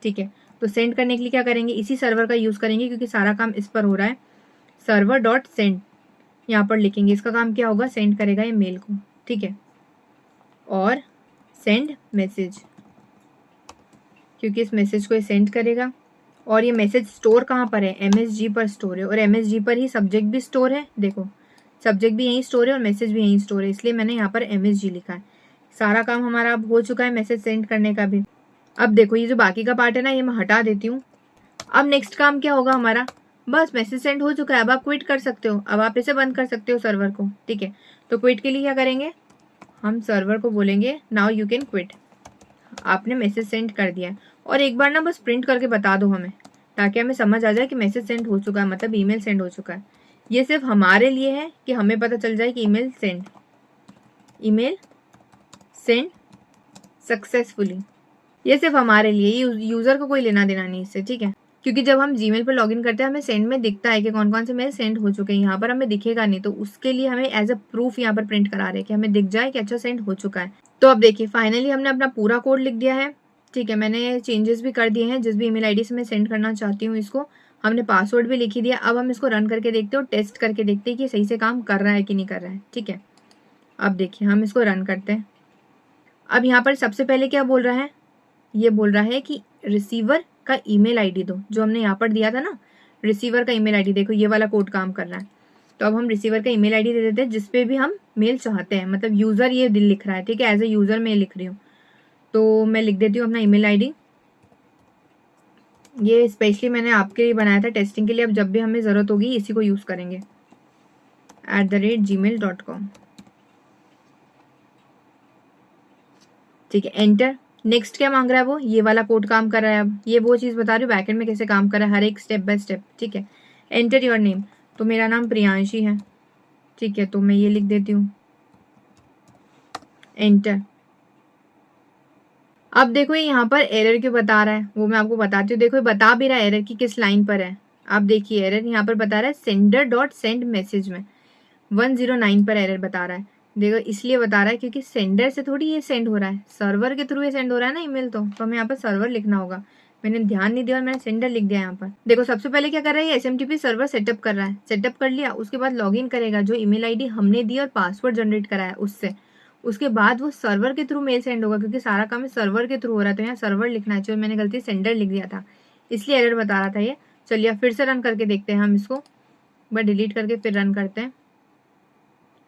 ठीक है। तो सेंड करने के लिए क्या करेंगे, इसी सर्वर का यूज करेंगे क्योंकि सारा काम इस पर हो रहा है। सर्वर डॉट सेंड यहाँ पर लिखेंगे, इसका काम क्या होगा, सेंड करेगा ये मेल को, ठीक है, और सेंड मैसेज, क्योंकि इस मैसेज को ये सेंड करेगा। और ये मैसेज स्टोर कहाँ पर है, MSG पर स्टोर है, और MSG पर ही सब्जेक्ट भी स्टोर है। देखो, सब्जेक्ट भी यहीं स्टोर है और मैसेज भी यहीं स्टोर है, इसलिए मैंने यहाँ पर MSG लिखा है। सारा काम हमारा अब हो चुका है मैसेज सेंड करने का भी। अब देखो, ये जो बाकी का पार्ट है ना, ये मैं हटा देती हूँ। अब नेक्स्ट काम क्या होगा हमारा, बस मैसेज सेंड हो चुका है, अब आप क्विट कर सकते हो, अब आप इसे बंद कर सकते हो सर्वर को, ठीक है। तो क्विट के लिए क्या करेंगे, हम सर्वर को बोलेंगे नाउ यू कैन क्विट। आपने मैसेज सेंड कर दिया है, और एक बार ना बस प्रिंट करके बता दो हमें, ताकि हमें समझ आ जाए कि मैसेज सेंड हो चुका है, मतलब ईमेल सेंड हो चुका है। ये सिर्फ हमारे लिए है कि हमें पता चल जाए कि ईमेल सेंड सक्सेसफुली। ये सिर्फ हमारे लिए, यूजर को कोई लेना देना नहीं इससे, ठीक है। क्योंकि जब हम जीमेल पर लॉगिन करते हैं, हमें सेंड में दिखता है कि कौन कौन से मेल सेंड हो चुके हैं, यहाँ पर हमें दिखेगा नहीं, तो उसके लिए हमें एज अ प्रूफ यहाँ पर प्रिंट करा रहे हैं कि हमें दिख जाए कि अच्छा सेंड हो चुका है। तो अब देखिए, फाइनली हमने अपना पूरा कोड लिख दिया है, ठीक है। मैंने चेंजेस भी कर दिए हैं, जिस भी ईमेल आईडी से मैं सेंड करना चाहती हूँ इसको, हमने पासवर्ड भी लिख ही दिया। अब हम इसको रन करके देखते हैं और टेस्ट करके देखते हैं कि सही से काम कर रहा है कि नहीं कर रहा है, ठीक है। अब देखिए, हम इसको रन करते हैं। अब यहाँ पर सबसे पहले क्या बोल रहा है, ये बोल रहा है कि रिसीवर का ईमेल आईडी दो, जो हमने यहाँ पर दिया था ना, रिसीवर का ईमेल आईडी। देखो, ये वाला कोड काम कर रहा है। तो अब हम रिसीवर का ईमेल आईडी दे देते हैं जिसपे भी हम मेल चाहते हैं, मतलब यूजर ये दिल लिख रहा है, ठीक है, एज ए यूजर मैं लिख रही हूँ। तो मैं लिख देती हूँ अपना ईमेल आईडी, ये स्पेशली मैंने आपके लिए बनाया था टेस्टिंग के लिए, अब जब भी हमें ज़रूरत होगी इसी को यूज़ करेंगे। @gmail.com। ठीक है, एंटर। नेक्स्ट क्या मांग रहा है वो, ये वाला कोड काम कर रहा है। अब ये वो चीज़ बता रही हूँ बैकएंड में कैसे काम कर रहा है, हर एक स्टेप बाय स्टेप। ठीक है, एंटर योर नेम। तो मेरा नाम प्रियांशी है। ठीक है, तो मैं ये लिख देती हूँ, एंटर। अब देखो ये यहाँ पर एरर क्यों बता रहा है वो मैं आपको बताती हूँ। देखो ये बता भी रहा है एरर की किस लाइन पर है। आप देखिए एरर यहाँ पर बता रहा है सेंडर डॉट सेंड मैसेज में 109 पर एरर बता रहा है। देखो इसलिए बता रहा है क्योंकि सेंडर से थोड़ी ये सेंड हो रहा है, सर्वर के थ्रू ये सेंड हो रहा है ना ईमेल। तो हमें यहाँ पर सर्वर लिखना होगा। मैंने ध्यान नहीं दिया और मैंने सेंडर लिख दिया यहाँ पर। देखो सबसे पहले क्या कर रहा है, SMTP सर्वर सेटअप कर रहा है। सेटअप कर लिया, उसके बाद लॉगिन करेगा जो ईमेल आईडी हमने दी और पासवर्ड जनरेट कराया उससे। उसके बाद वो सर्वर के थ्रू मेल सेंड होगा, क्योंकि सारा काम सर्वर के थ्रू हो रहा है। तो यहाँ सर्वर लिखना चाहिए, मैंने गलती सेंडर लिख दिया था, इसलिए एरर बता रहा था ये। चलिए फिर से रन करके देखते हैं हम इसको, बट डिलीट करके फिर रन करते हैं,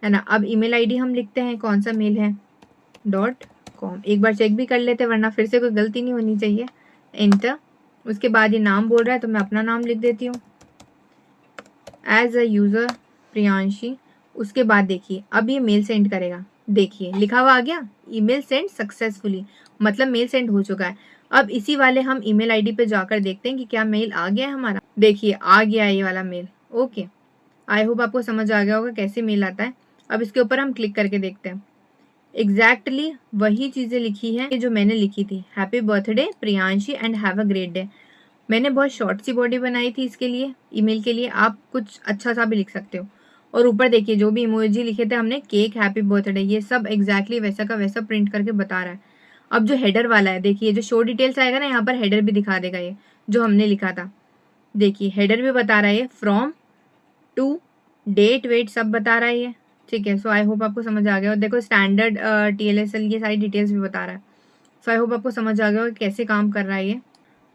है ना। अब ईमेल आईडी हम लिखते हैं, कौन सा मेल है, .com। एक बार चेक भी कर लेते हैं वरना फिर से कोई गलती नहीं होनी चाहिए। एंटर। उसके बाद ये नाम बोल रहा है तो मैं अपना नाम लिख देती हूँ, एज अ यूज़र प्रियांशी। उसके बाद देखिए अब ये मेल सेंड करेगा। देखिए लिखा हुआ आ गया, ईमेल सेंड सक्सेसफुली, मतलब मेल सेंड हो चुका है। अब इसी वाले हम ईमेल आईडी पे जाकर देखते हैं कि क्या मेल आ गया है हमारा। देखिए आ गया है ये वाला मेल। ओके, आई होप आपको समझ आ गया होगा कैसे मेल आता है। अब इसके ऊपर हम क्लिक करके देखते हैं। एग्जैक्टली वही चीज़ें लिखी है जो मैंने लिखी थी, happy birthday Priyanshi and have a great day. मैंने बहुत शॉर्ट सी बॉडी बनाई थी इसके लिए, ईमेल के लिए। आप कुछ अच्छा सा भी लिख सकते हो। और ऊपर देखिए जो भी इमोजी लिखे थे हमने, केक, हैप्पी बर्थडे, ये सब एग्जैक्टली वैसा का वैसा प्रिंट करके बता रहा है। अब जो हेडर वाला है देखिए, जो शो डिटेल्स आएगा ना यहाँ पर हेडर भी दिखा देगा, ये जो हमने लिखा था। देखिए हेडर भी बता रहा है, फ्रॉम टू डेट वेट सब बता रहा है ये। ठीक है, सो आई होप आपको समझ आ गया। और देखो स्टैंडर्ड TLSL ये सारी डिटेल्स भी बता रहा है। सो आई होप आपको समझ आ गया होगा कैसे काम कर रहा है ये।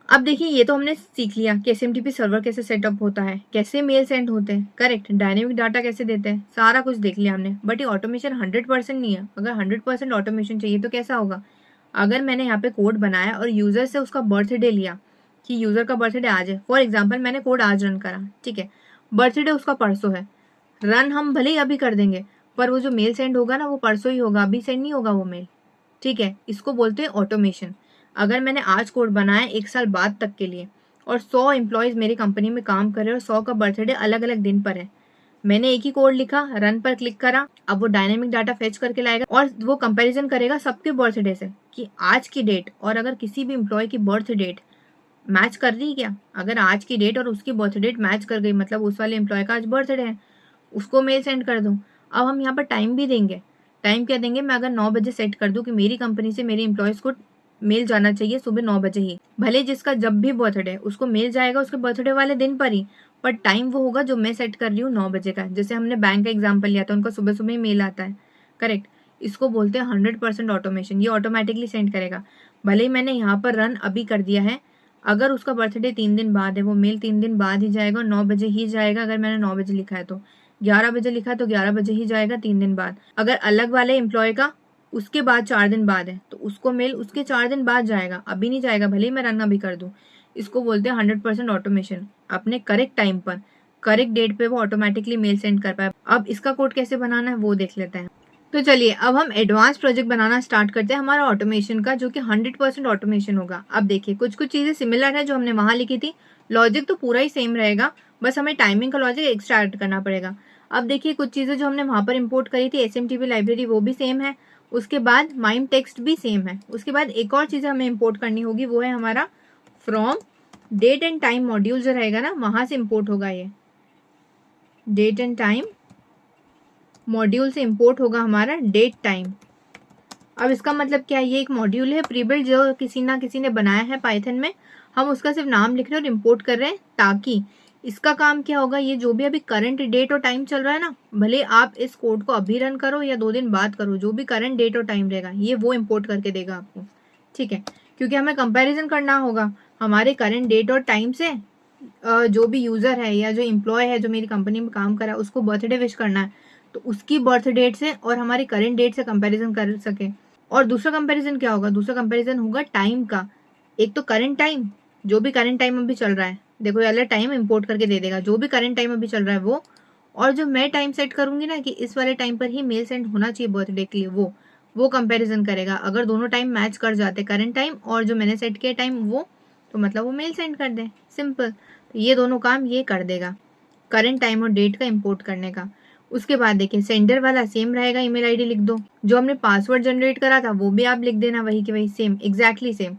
अब देखिए ये तो हमने सीख लिया कि SMTP सर्वर कैसे सेटअप होता है, कैसे मेल सेंड होते हैं, करेक्ट, डायनेमिक डाटा कैसे देते हैं, सारा कुछ देख लिया हमने। बट ये ऑटोमेशन 100% नहीं है। अगर 100% ऑटोमेशन चाहिए तो कैसा होगा, अगर मैंने यहाँ पे कोड बनाया और यूजर से उसका बर्थडे लिया कि यूजर का बर्थडे आज है, फॉर एग्जाम्पल मैंने कोड आज रन करा, ठीक है, बर्थडे उसका परसों है, रन हम भले ही अभी कर देंगे पर वो जो मेल सेंड होगा ना वो परसों ही होगा, अभी सेंड नहीं होगा वो मेल। ठीक है, इसको बोलते हैं ऑटोमेशन। अगर मैंने आज कोड बनाया 1 साल बाद तक के लिए और 100 एम्प्लॉयज़ मेरी कंपनी में काम कर रहे हैं और 100 का बर्थडे अलग अलग दिन पर है, मैंने एक ही कोड लिखा, रन पर क्लिक करा, अब वो डायनेमिक डाटा फेच करके लाएगा और वो कंपैरिजन करेगा सबके बर्थडे से कि आज की डेट और अगर किसी भी एम्प्लॉय की बर्थ डेट मैच कर रही है क्या। अगर आज की डेट और उसकी बर्थ डेट मैच कर गई मतलब उस वाले एम्प्लॉय का आज बर्थडे है, उसको मेल सेंड कर दूँ। अब हम यहाँ पर टाइम भी देंगे। टाइम क्या देंगे, मैं अगर 9 बजे सेट कर दूँ कि मेरी कंपनी से मेरे एम्प्लॉयज़ को मेल जाना चाहिए सुबह 9 बजे ही, भले जिसका जब भी बर्थडे है उसको मेल जाएगा उसके बर्थडे वाले दिन पर ही, पर टाइम वो होगा जो मैं सेट कर रही हूँ 9 बजे का। जैसे हमने बैंक का एग्जाम्पल लिया था, उनका सुबह सुबह ही मेल आता है, करेक्ट। इसको बोलते हैं 100% ऑटोमेशन। ये ऑटोमेटिकली सेंड करेगा। भले ही मैंने यहाँ पर रन अभी कर दिया है, अगर उसका बर्थडे 3 दिन बाद है वो मेल 3 दिन बाद ही जाएगा और 9 बजे ही जाएगा। अगर मैंने 9 बजे लिखा है तो 11 बजे लिखा है तो 11 बजे ही जाएगा 3 दिन बाद। अगर अलग वाले एम्प्लॉय का उसके बाद 4 दिन बाद है तो उसको मेल उसके 4 दिन बाद जाएगा, अभी नहीं जाएगा भले ही मैं रन अभी कर दूं। इसको बोलते हैं 100% ऑटोमेशन। अपने करेक्ट टाइम पर करेक्ट डेट पे वो ऑटोमेटिकली मेल सेंड कर पाए। अब इसका कोड कैसे बनाना है वो देख लेते हैं। तो चलिए अब हम एडवांस प्रोजेक्ट बनाना स्टार्ट करते हैं हमारा ऑटोमेशन का, जो कि 100% ऑटोमेशन होगा। अब देखिए कुछ कुछ चीज़ें सिमिलर है जो हमने वहाँ लिखी थी, लॉजिक तो पूरा ही सेम रहेगा, बस हमें टाइमिंग का लॉजिक एक्स्ट्रा ऐड करना पड़ेगा। अब देखिए कुछ चीज़ें जो हमने वहाँ पर इंपोर्ट करी थी SMTP लाइब्रेरी वो भी सेम है, उसके बाद माइम टेक्स्ट भी सेम है। उसके बाद एक और चीज़ हमें इंपोर्ट करनी होगी, वो है हमारा from date and time module जो रहेगा ना, वहाँ से इंपोर्ट होगा। ये डेट एंड टाइम मॉड्यूल से इंपोर्ट होगा हमारा डेट टाइम। अब इसका मतलब क्या है, ये एक मॉड्यूल है प्रीबिल्ट जो किसी ना किसी ने बनाया है पाइथन में, हम उसका सिर्फ नाम लिख रहे हैं और इंपोर्ट कर रहे हैं, ताकि इसका काम क्या होगा, ये जो भी अभी करंट डेट और टाइम चल रहा है ना, भले आप इस कोड को अभी रन करो या 2 दिन बाद करो, जो भी करंट डेट और टाइम रहेगा ये वो इंपोर्ट करके देगा आपको। ठीक है, क्योंकि हमें कंपैरिजन करना होगा हमारे करंट डेट और टाइम से। जो भी यूज़र है या जो एम्प्लॉय है जो मेरी कंपनी में काम कर रहा है उसको बर्थडे विश करना है, तो उसकी बर्थ डेट से और हमारी करंट डेट से कंपैरिजन कर सके। और दूसरा कंपैरिजन क्या होगा, दूसरा कंपैरिजन होगा टाइम का। एक तो करंट टाइम जो भी करंट टाइम अभी चल रहा है, देखो ये वाला टाइम इंपोर्ट करके दे देगा, जो भी करंट टाइम अभी चल रहा है वो, और जो मैं टाइम सेट करूंगी ना कि इस वाले टाइम पर ही मेल सेंड होना चाहिए बर्थडे के लिए, वो कंपैरिजन करेगा। अगर दोनों टाइम मैच कर जाते, करंट टाइम और जो मैंने सेट किया टाइम वो, तो मतलब वो मेल सेंड कर दे, सिंपल। तो ये दोनों काम ये कर देगा, करंट टाइम और डेट का इंपोर्ट करने का। उसके बाद देखिए सेंडर वाला सेम रहेगा, ईमेल आईडी लिख दो, जो हमने पासवर्ड जनरेट करा था वो भी आप लिख देना, वही के वही सेम, एग्जैक्टली सेम।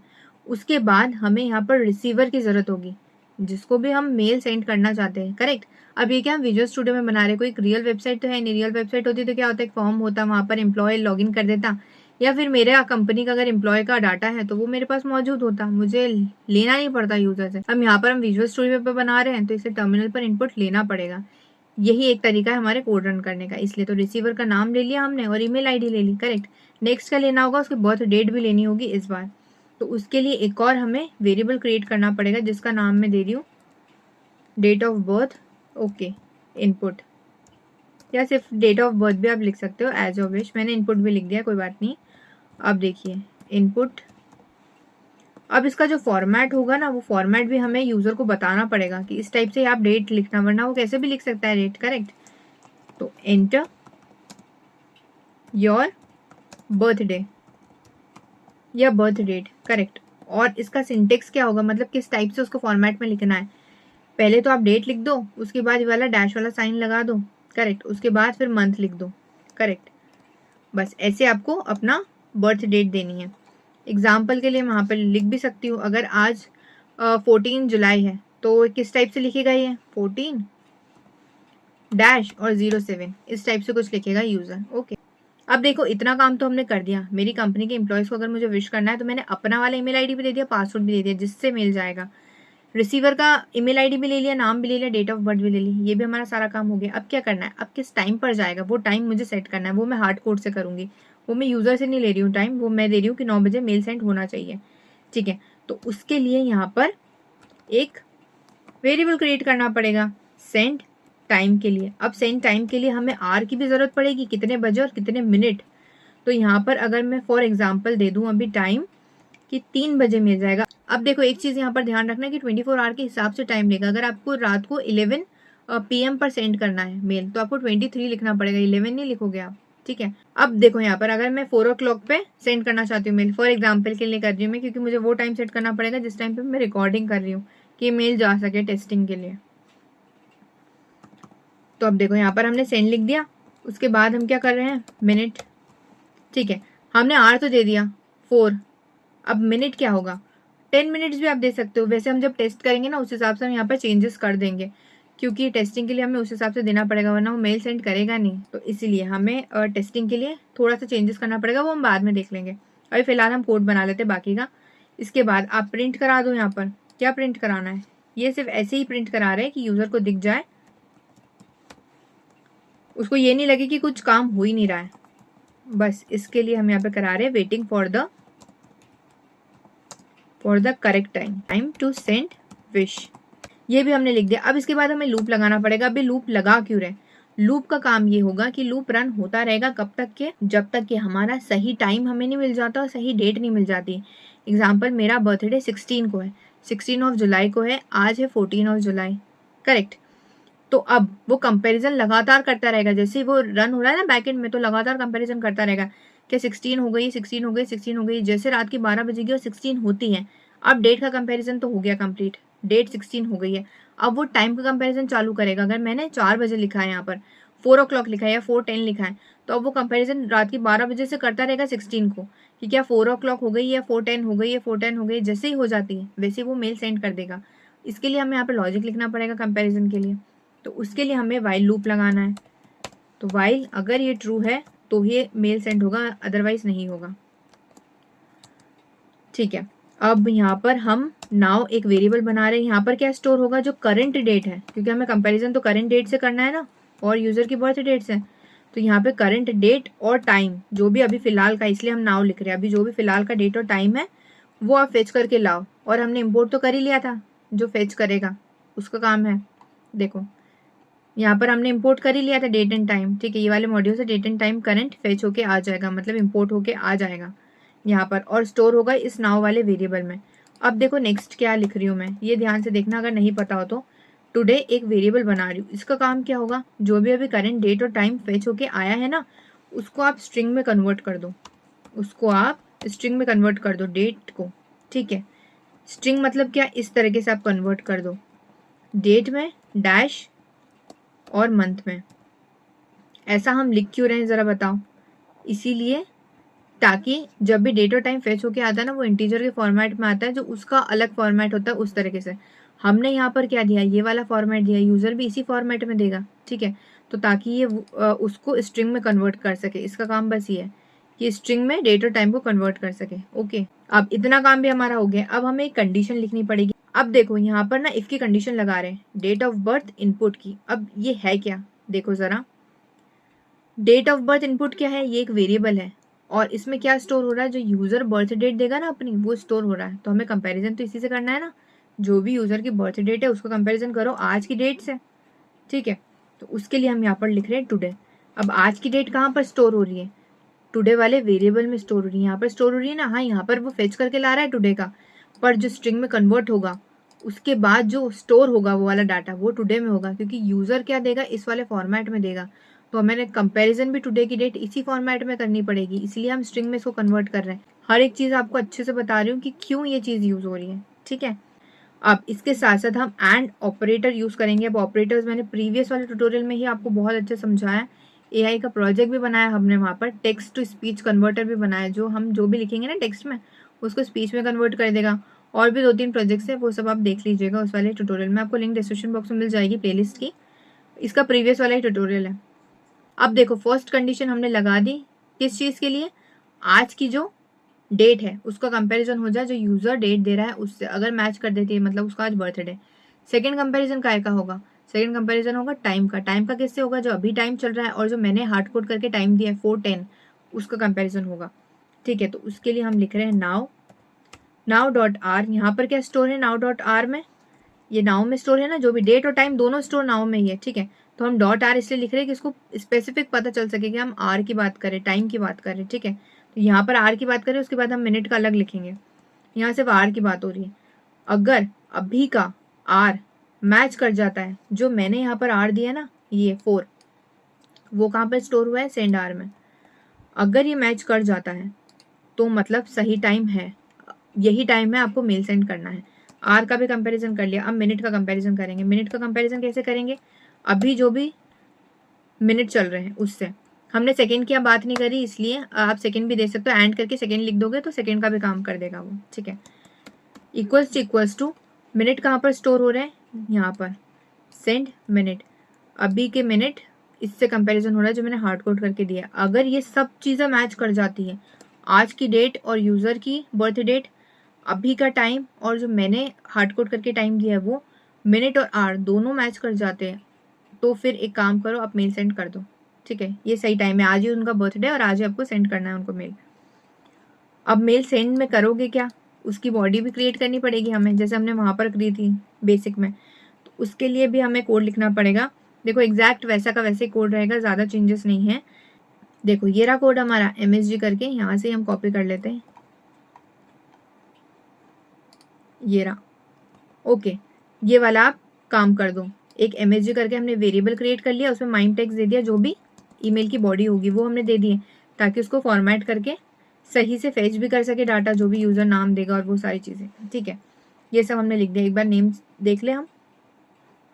उसके बाद हमें यहाँ पर रिसीवर की जरूरत होगी, जिसको भी हम मेल सेंड करना चाहते हैं, करेक्ट। अब ये क्या हम विजुअल स्टूडियो में बना रहे, कोई रियल वेबसाइट तो है नहीं, रियल वेबसाइट होती तो क्या होता है, एक फॉर्म होता, वहां पर एम्प्लॉय लॉग इन कर देता, या फिर मेरे कंपनी का अगर एम्प्लॉय का डाटा है तो वो मेरे पास मौजूद होता, मुझे लेना नहीं पड़ता यूजर से। अब यहाँ पर हम विजुअल स्टूडियो पर बना रहे हैं तो इसे टर्मिनल पर इनपुट लेना पड़ेगा, यही एक तरीका है हमारे कोड रन करने का। इसलिए तो रिसीवर का नाम ले लिया हमने और ईमेल आईडी ले ली, करेक्ट। नेक्स्ट का लेना होगा, उसकी बर्थ डेट भी लेनी होगी इस बार। तो उसके लिए एक और हमें वेरिएबल क्रिएट करना पड़ेगा, जिसका नाम मैं दे रही हूँ date of birth, okay, input, या सिर्फ डेट ऑफ बर्थ भी आप लिख सकते हो एज ऑफ विश, मैंने इनपुट भी लिख दिया, कोई बात नहीं। अब देखिए इनपुट, अब इसका जो फॉर्मेट होगा ना, वो फॉर्मेट भी हमें यूजर को बताना पड़ेगा कि इस टाइप से आप डेट लिखना, वरना वो कैसे भी लिख सकता है डेट, करेक्ट। तो एंटर योर बर्थडे या बर्थ डेट, करेक्ट। और इसका सिंटेक्स क्या होगा, मतलब किस टाइप से उसको फॉर्मेट में लिखना है। पहले तो आप डेट लिख दो, उसके बाद ये वाला डैश वाला साइन लगा दो, करेक्ट। उसके बाद फिर मंथ लिख दो, करेक्ट। बस ऐसे आपको अपना बर्थ डेट देनी है। एग्जाम्पल के लिए मैं वहाँ पर लिख भी सकती हूँ, अगर आज 14 जुलाई है तो किस टाइप से लिखेगा ये, 14 डैश और 07, इस टाइप से कुछ लिखेगा यूजर, ओके। अब देखो इतना काम तो हमने कर दिया, मेरी कंपनी के एम्प्लॉयज को अगर मुझे विश करना है तो मैंने अपना वाला ईमेल आईडी भी दे दिया, पासवर्ड भी दे दिया, जिससे मिल जाएगा। रिसीवर का ईमेल आईडी भी ले लिया, नाम भी ले लिया, डेट ऑफ बर्थ भी ले ली, ये भी हमारा सारा काम हो गया। अब क्या करना है, अब किस टाइम पर जाएगा वो टाइम मुझे सेट करना है, वो मैं हार्ड कोड से करूंगी, वो मैं यूजर से नहीं ले रही हूँ टाइम, वो मैं दे रही हूँ कि 9 बजे मेल सेंड होना चाहिए, ठीक है। तो उसके लिए यहाँ पर एक वेरिएबल क्रिएट करना पड़ेगा सेंड टाइम के लिए। अब सेंड टाइम के लिए हमें आर की भी जरूरत पड़ेगी, कितने बजे और कितने मिनट। तो यहाँ पर अगर मैं फॉर एग्जाम्पल दे दूं अभी टाइम कि 3 बजे मिल जाएगा। अब देखो एक चीज यहाँ पर ध्यान रखना है कि 24 आवर के हिसाब से टाइम लेगा। अगर आपको रात को 11 PM पर सेंड करना है मेल तो आपको 23 लिखना पड़ेगा, 11 नहीं लिखोगे आप, ठीक है। अब देखो यहाँ पर अगर मैं 4 o'clock पे सेंड करना चाहती हूँ मेल, फॉर एग्जाम्पल के लिए कर रही हूँ मैं, क्योंकि मुझे वो टाइम सेट करना पड़ेगा जिस टाइम पे मैं रिकॉर्डिंग कर रही हूँ कि मेल जा सके टेस्टिंग के लिए। तो अब देखो यहाँ पर हमने सेंड लिख दिया, उसके बाद हम क्या कर रहे हैं, मिनट, ठीक है। हमने आर तो दे दिया 4, अब मिनट क्या होगा, 10 मिनट्स भी आप दे सकते हो। वैसे हम जब टेस्ट करेंगे ना उस हिसाब से हम यहाँ पर चेंजेस कर देंगे, क्योंकि टेस्टिंग के लिए हमें उस हिसाब से देना पड़ेगा, वरना वो मेल सेंड करेगा नहीं। तो इसीलिए हमें टेस्टिंग के लिए थोड़ा सा चेंजेस करना पड़ेगा, वो हम बाद में देख लेंगे। अभी फिलहाल हम कोड बना लेते बाकी का। इसके बाद आप प्रिंट करा दो, यहाँ पर क्या प्रिंट कराना है, ये सिर्फ ऐसे ही प्रिंट करा रहे हैं कि यूजर को दिख जाए, उसको ये नहीं लगे कि कुछ काम हो ही नहीं रहा है, बस इसके लिए हम यहाँ पे करा रहे हैं waiting for the correct time to send wish, ये भी हमने लिख दिया। अब इसके बाद हमें लूप लगाना पड़ेगा। अभी लूप लगा क्यों रहे, लूप का काम ये होगा कि लूप रन होता रहेगा कब तक के, जब तक कि हमारा सही टाइम हमें नहीं मिल जाता और सही डेट नहीं मिल जाती। एग्जाम्पल मेरा बर्थडे 16 को है, 16 ऑफ जुलाई को है, आज है 14 ऑफ जुलाई, करेक्ट। तो अब वो कंपैरिजन लगातार करता रहेगा, जैसे वो रन हो रहा है ना बैकएंड में, तो लगातार कंपैरिजन करता रहेगा कि 16 हो गई, 16 हो गई, 16 हो गई। जैसे रात की 12 बजेगी और 16 होती है, अब डेट का कंपैरिजन तो हो गया कंप्लीट, डेट 16 हो गई है। अब वो टाइम का कंपैरिजन चालू करेगा। अगर मैंने 4 बजे लिखा है, यहाँ पर 4 o'clock लिखा है या 4:10 लिखा है, तो अब वो कंपैरिजन रात की 12 बजे से करता रहेगा 16 को कि क्या 4 o'clock हो गई या 4:10 हो गई या 4:10 हो गई। जैसे ही हो जाती है वैसे वो मेल सेंड कर देगा। इसके लिए हमें यहाँ पर लॉजिक लिखना पड़ेगा कंपेरिजन के लिए। तो उसके लिए हमें वाइल लूप लगाना है। तो वाइल अगर ये ट्रू है तो ये मेल सेंड होगा, अदरवाइज नहीं होगा, ठीक है। अब यहाँ पर हम नाउ एक वेरिएबल बना रहे हैं। यहाँ पर क्या स्टोर होगा, जो करंट डेट है, क्योंकि हमें कंपैरिजन तो करंट डेट से करना है ना और यूजर की बर्थ डेट से। तो यहाँ पे करंट डेट और टाइम जो भी अभी फिलहाल का, इसलिए हम नाउ लिख रहे हैं, अभी जो भी फिलहाल का डेट और टाइम है वो आप फेच करके लाओ। और हमने इम्पोर्ट तो कर ही लिया था, जो फेच करेगा उसका काम है। देखो यहाँ पर हमने इंपोर्ट कर ही लिया था डेट एंड टाइम, ठीक है। ये वाले मॉड्यूल से date and time current fetch होके आ जाएगा, मतलब इंपोर्ट होके आ जाएगा यहाँ पर, और स्टोर होगा इस नाउ वाले वेरिएबल में। अब देखो नेक्स्ट क्या लिख रही हूँ मैं, ये ध्यान से देखना अगर नहीं पता हो तो। टुडे एक वेरिएबल बना रही हूँ, इसका काम क्या होगा, जो भी अभी करंट डेट और टाइम फेच होके आया है ना, उसको आप स्ट्रिंग में कन्वर्ट कर दो, उसको आप स्ट्रिंग में कन्वर्ट कर दो डेट को, ठीक है। स्ट्रिंग मतलब क्या, इस तरीके से आप कन्वर्ट कर दो, डेट में डैश और मंथ में। ऐसा हम लिख क्यों रहे हैं ज़रा बताओ, इसीलिए ताकि जब भी डेट और टाइम फेच होके आता है ना, वो इंटीजर के फॉर्मेट में आता है, जो उसका अलग फॉर्मेट होता है, उस तरीके से। हमने यहाँ पर क्या दिया, ये वाला फॉर्मेट दिया, यूज़र भी इसी फॉर्मेट में देगा, ठीक है। तो ताकि ये उसको स्ट्रिंग में कन्वर्ट कर सके, इसका काम बस ये है कि स्ट्रिंग में डेट और टाइम को कन्वर्ट कर सके। ओके, अब इतना काम भी हमारा हो गया। अब हमें एक कंडीशन लिखनी पड़ेगी। अब देखो यहाँ पर ना इफ की कंडीशन लगा रहे हैं, डेट ऑफ बर्थ इनपुट की। अब ये है क्या, देखो ज़रा, डेट ऑफ बर्थ इनपुट क्या है, ये एक वेरिएबल है और इसमें क्या स्टोर हो रहा है, जो यूज़र बर्थ डेट देगा ना अपनी, वो स्टोर हो रहा है। तो हमें कंपैरिजन तो इसी से करना है ना, जो भी यूज़र की बर्थ डेट है उसको कंपैरिजन करो आज की डेट से, ठीक है। तो उसके लिए हम यहाँ पर लिख रहे हैं टुडे। अब आज की डेट कहाँ पर स्टोर हो रही है, टुडे वाले वेरिएबल में स्टोर हो रही है, यहाँ पर स्टोर हो रही है ना। हाँ, यहाँ पर वो फेच करके ला रहा है टुडे का, पर जो स्ट्रिंग में कन्वर्ट होगा उसके बाद जो स्टोर होगा वो वाला डाटा, वो टुडे में होगा, क्योंकि यूज़र क्या देगा, इस वाले फॉर्मेट में देगा। तो हमें कंपैरिजन भी टुडे की डेट इसी फॉर्मेट में करनी पड़ेगी, इसलिए हम स्ट्रिंग में इसको कन्वर्ट कर रहे हैं। हर एक चीज़ आपको अच्छे से बता रही हूँ कि क्यों ये चीज़ यूज़ हो रही है, ठीक है। अब इसके साथ साथ हम एंड ऑपरेटर यूज़ करेंगे। अब ऑपरेटर्स मैंने प्रीवियस वाले ट्यूटोरियल में ही आपको बहुत अच्छे समझाया, एआई का प्रोजेक्ट भी बनाया हमने, वहाँ पर टेक्स्ट टू स्पीच कन्वर्टर भी बनाया, जो हम जो भी लिखेंगे ना टेक्स्ट में उसको स्पीच में कन्वर्ट कर देगा। और भी 2-3 प्रोजेक्ट्स है, वो सब आप देख लीजिएगा उस वाले ट्यूटोरियल में, आपको लिंक डिस्क्रिप्शन बॉक्स में मिल जाएगी प्लेलिस्ट की, इसका प्रीवियस वाला ही ट्यूटोरियल है। अब देखो फर्स्ट कंडीशन हमने लगा दी, किस चीज़ के लिए, आज की जो डेट है उसका कंपैरिजन हो जाए जो यूज़र डेट दे रहा है उससे, अगर मैच कर देती है मतलब उसका आज बर्थडे। सेकंड कंपैरिजन काय का होगा, सेकंड कंपैरिजन होगा टाइम का। टाइम का किससे होगा, जो अभी टाइम चल रहा है और जो मैंने हार्ड कोड करके टाइम दिया है 4:10, उसका कंपैरिजन होगा, ठीक है। तो उसके लिए हम लिख रहे हैं नाउ डॉट आर। यहाँ पर क्या स्टोर है नाउ डॉट आर में, ये नाउ में स्टोर है ना, जो भी डेट और टाइम दोनों स्टोर नाउ में ही है, ठीक है। तो हम डॉट आर इसलिए लिख रहे हैं कि इसको स्पेसिफिक पता चल सके कि हम आर की बात करें, टाइम की बात करें, ठीक है। तो यहाँ पर आर की बात करें, उसके बाद हम मिनट का अलग लिखेंगे, यहाँ सिर्फ आर की बात हो रही है। अगर अभी का आर मैच कर जाता है, जो मैंने यहाँ पर आर दिया ना ये 4, वो कहाँ पर स्टोर हुआ है, सेंड आर में। अगर ये मैच कर जाता है तो मतलब सही टाइम है, यही टाइम है, आपको मेल सेंड करना है। आर का भी कंपैरिजन कर लिया, अब मिनट का कंपैरिजन करेंगे। मिनट का कंपैरिजन कैसे करेंगे, अभी जो भी मिनट चल रहे हैं उससे। हमने सेकंड की अब बात नहीं करी, इसलिए आप सेकंड भी दे सकते हो, एंड करके सेकंड लिख दोगे तो सेकंड का भी काम कर देगा वो, ठीक है। इक्वल्स टू मिनट कहाँ पर स्टोर हो रहे हैं, यहाँ पर सेंड मिनट, अभी के मिनट इससे कंपैरिजन हो रहा है जो मैंने हार्ड कोड करके दिया। अगर ये सब चीज़ें मैच कर जाती है, आज की डेट और यूज़र की बर्थ डेट, अभी का टाइम और जो मैंने हार्ड कोड करके टाइम दिया है वो, मिनट और आवर दोनों मैच कर जाते हैं, तो फिर एक काम करो, आप मेल सेंड कर दो, ठीक है। ये सही टाइम है, आज ही उनका बर्थडे और आज ही आपको सेंड करना है उनको मेल। अब मेल सेंड में करोगे क्या, उसकी बॉडी भी क्रिएट करनी पड़ेगी हमें, जैसे हमने वहाँ पर करी थी बेसिक में। तो उसके लिए भी हमें कोड लिखना पड़ेगा। देखो एग्जैक्ट वैसा का वैसे कोड रहेगा, ज़्यादा चेंजेस नहीं है। देखो ये रहा कोड हमारा, MSG करके यहाँ से हम कॉपी कर लेते हैं, ये रहा। ओके, ये वाला आप काम कर दो। एक MSG करके हमने वेरिएबल क्रिएट कर लिया, उसमें माइम टेक्स्ट दे दिया, जो भी ईमेल की बॉडी होगी वो हमने दे दी है, ताकि उसको फॉर्मेट करके सही से फेच भी कर सके डाटा, जो भी यूज़र नाम देगा और वो सारी चीज़ें, ठीक है। ये सब हमने लिख दिया। एक बार नेम देख ले हम,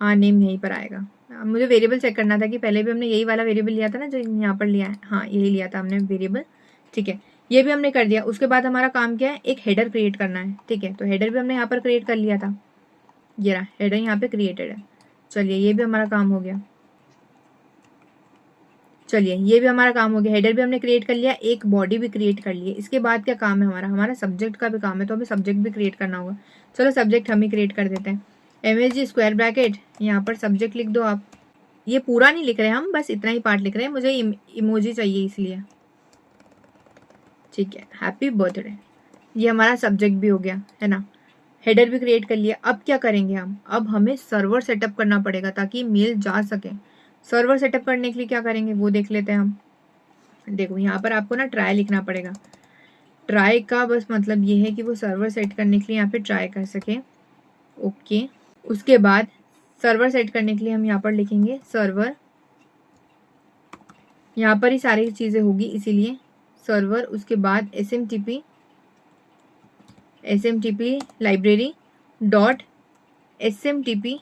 हाँ नेम यहीं पर आएगा। मुझे वेरिएबल चेक करना था कि पहले भी हमने यही वाला वेरिएबल लिया था ना जो यहाँ पर लिया है, हाँ यही लिया था हमने वेरिएबल, ठीक है। ये भी हमने कर दिया। उसके बाद हमारा काम क्या है, एक हेडर क्रिएट करना है, ठीक है। तो हेडर भी हमने यहाँ पर क्रिएट कर लिया था, ये रहा हेडर यहाँ पे क्रिएटेड है। चलिए ये भी हमारा काम हो गया, चलिए ये भी हमारा काम हो गया। हेडर भी हमने क्रिएट कर लिया, एक बॉडी भी क्रिएट कर ली है। इसके बाद क्या काम है हमारा सब्जेक्ट का भी काम है, तो हमें सब्जेक्ट भी क्रिएट करना होगा। चलो सब्जेक्ट हम ही क्रिएट कर देते हैं। MSG स्क्वायर ब्रैकेट, यहाँ पर सब्जेक्ट लिख दो आप। ये पूरा नहीं लिख रहे हम, बस इतना ही पार्ट लिख रहे हैं, मुझे इमोजी चाहिए इसलिए, ठीक है। हैप्पी बर्थडे, ये हमारा सब्जेक्ट भी हो गया है ना। हेडर भी क्रिएट कर लिया। अब क्या करेंगे हम, अब हमें सर्वर सेटअप करना पड़ेगा ताकि मेल जा सके। सर्वर सेटअप करने के लिए क्या करेंगे वो देख लेते हैं हम। देखो यहाँ पर आपको ना ट्राई लिखना पड़ेगा, ट्राई का बस मतलब ये है कि वो सर्वर सेट करने के लिए यहाँ पे ट्राई कर सके। ओके, उसके बाद सर्वर सेट करने के लिए हम यहाँ पर लिखेंगे सर्वर, यहाँ पर ही सारी चीज़ें होगी इसीलिए सर्वर। उसके बाद SMTP library dot SMTP